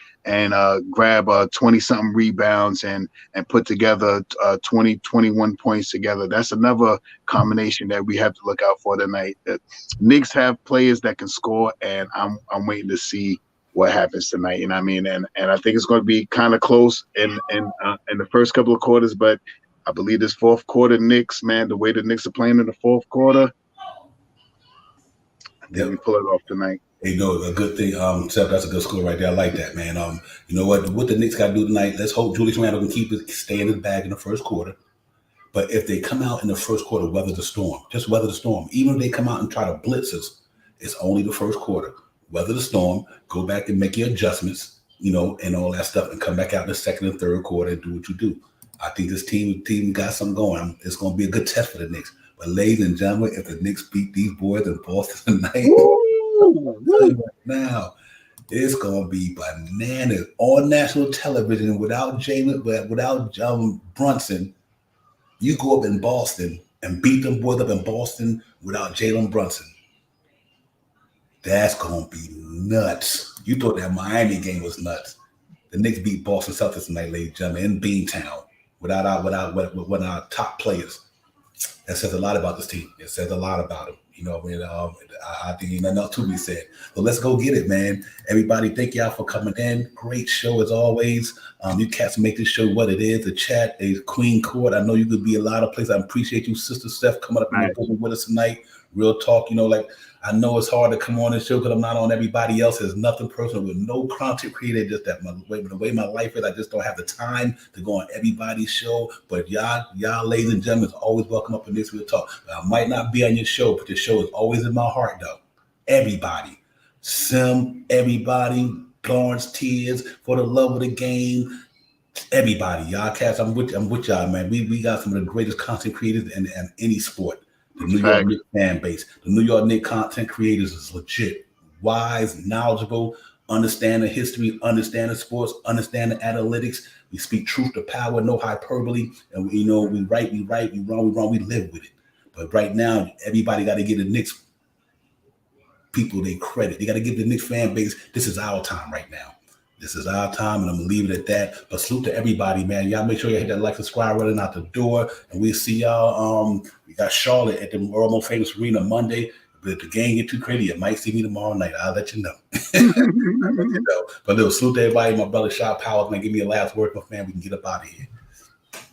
grab 20-something rebounds and put together 20, 21 points together, that's another combination that we have to look out for tonight. The Knicks have players that can score, and I'm waiting to see what happens tonight. You know what I mean? And I think it's going to be kind of close in the first couple of quarters, but I believe this fourth quarter Knicks, man, the way the Knicks are playing in the fourth quarter, we pull it off tonight. Hey, no, a good thing. Seth, that's a good score right there. I like that, man. You know what the Knicks got to do tonight? Let's hope Julius Randle can stay in his bag in the first quarter. But if they come out in the first quarter, weather the storm. Just weather the storm. Even if they come out and try to blitz us, it's only the first quarter. Weather the storm. Go back and make your adjustments, and all that stuff, and come back out in the second and third quarter and do what you do. I think this team got something going. It's going to be a good test for the Knicks. But ladies and gentlemen, if the Knicks beat these boys in Boston tonight, now it's going to be bananas on national television without Brunson. You go up in Boston and beat them boys up in Boston without Jalen Brunson. That's going to be nuts. You thought that Miami game was nuts. The Knicks beat Boston Celtics tonight, ladies and gentlemen, in Beantown. Without our top players. That says a lot about this team. It says a lot about them. I think ain't nothing else to be said. So let's go get it, man. Everybody, thank y'all for coming in. Great show as always. You cats make this show what it is. The chat is Queen Court. I know you could be a lot of places. I appreciate you, Sister Steph, coming up and with us tonight. Real talk, I know it's hard to come on this show because I'm not on everybody else. There's nothing personal with no content created. Just that the way my life is, I just don't have the time to go on everybody's show. But y'all, ladies and gentlemen, is always welcome up in this Real Talk. But I might not be on your show, but your show is always in my heart, though. Everybody, Sim, everybody, Lawrence, Tears, For the Love of the Game. Everybody, y'all cats, I'm with y'all, man. We got some of the greatest content creators in any sport. The New York Knicks fan base. The New York Knicks content creators is legit, wise, knowledgeable, understand the history, understand the sports, understand the analytics. We speak truth to power, no hyperbole. And we right, we wrong, we live with it. But right now, everybody got to give the Knicks people their credit. They got to give the Knicks fan base, this is our time right now. This is our time, and I'm going to leave it at that. But salute to everybody, man. Y'all make sure you hit that like, subscribe, running out the door. And we'll see y'all. We got Charlotte at the World Most Famous Arena Monday. But if the game get too crazy, you might see me tomorrow night. I'll let you know. But little salute to everybody. My brother, Shaw Powers, man. Give me a last word, my man. We can get up out of here.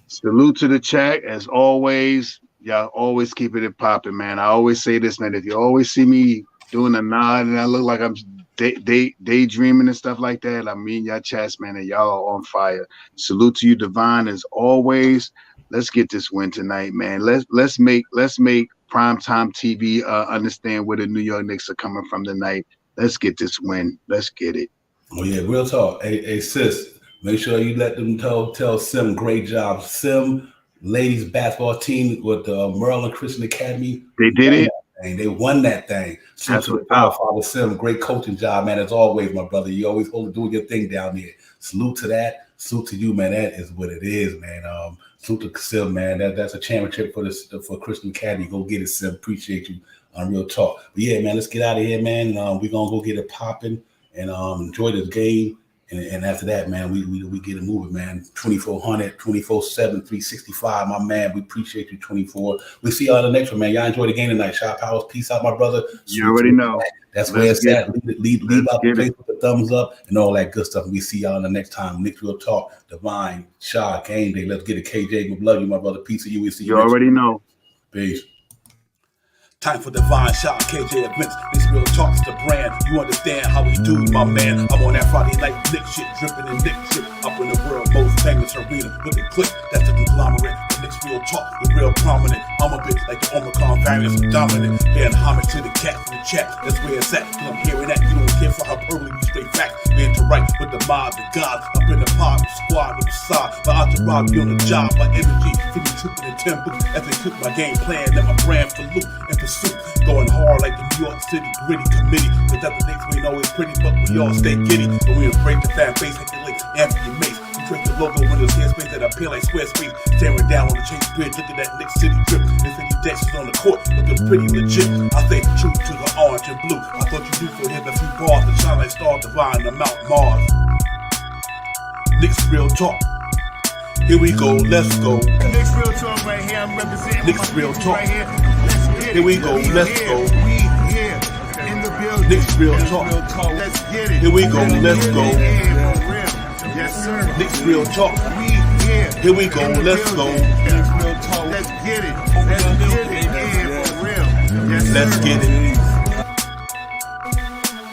Salute to the chat, as always. Y'all always keeping it popping, man. I always say this, man. If you always see me doing a nod and I look like I'm daydreaming and stuff like that, I mean y'all chats, man, and y'all are on fire. Salute to you, Divine, as always. Let's get this win tonight, man. Let's make primetime TV understand where the New York Knicks are coming from tonight. Let's get this win. Let's get it. Oh yeah, real talk. Hey sis, make sure you let them tell Sim great job. Sim ladies basketball team with the Maryland Christian Academy. They did it. And they won that thing. That's what Father Sim, great coaching job, man. As always, my brother. You always doing your thing down there. Salute to that. Salute to you, man. That is what it is, man. Salute to Sim, man. That's a championship for Christian Academy. Go get it, Sim. Appreciate you on Real Talk. But yeah, man, let's get out of here, man. We're gonna go get it popping and enjoy this game. And after that, man, we get it moving, man. 2400, 24/7, 365, my man. We appreciate you, 24. We see y'all in the next one, man. Y'all enjoy the game tonight. Shot Powers, peace out, my brother. You already know. That's where it's at. Leave out the face with the thumbs up and all that good stuff. And we see y'all in the next time. Knicks Real Talk, Divine, Shaw, Game Day. Let's get it. KJ, we love you, my brother. Peace of you. We see you. You already know. Peace. Time for Divine Shot, KJ events. This Real Talk's the brand. You understand how we do, my man. I'm on that Friday night Knicks shit, dripping in Knicks shit. Up in the world most famous arena with the click. That's the conglomerate. The Knicks Knicks real talk, the real prominent. I'm a bit like the Omicron variant, I'm dominant. Paying homage to the cat in the chat, that's where it's at. Cause I'm hearing that, you don't care for hyperbole, you straight facts. Man to right with the mob, the gods. Up in the pod, the squad, the side. My entourage be on the job, my energy. From me took in the temple, as they took my game plan, let my brand for loot and pursuit. Going hard like the New York City gritty committee. Cause that the Knicks we know is pretty, but we all stay giddy. But we embrace the fan base, like the links, Anthony Mace. Drink the logo when there's airspace that appear like square space. Staring down on the Chase Bridge, look at that Knicks City drip. There's 50 Dexys on the court, looking pretty legit. I say the truth to the orange and blue. I thought you knew for him a few bars that shine like stars divine on Mount Mars. Knicks real talk. Here we go, let's go. Knicks real talk right here. I'm representing Knicks real talk. right here. Let's get it. Here we go, let's go. We here in the building. Knicks real talk. Let's get it. Here we go, let's go. Yeah, for real. Yes, sir. Knicks real talk. We here. Here we go, let's go. Let's get it. Let's get it. Yeah, for real. Yes, sir. Let's get it.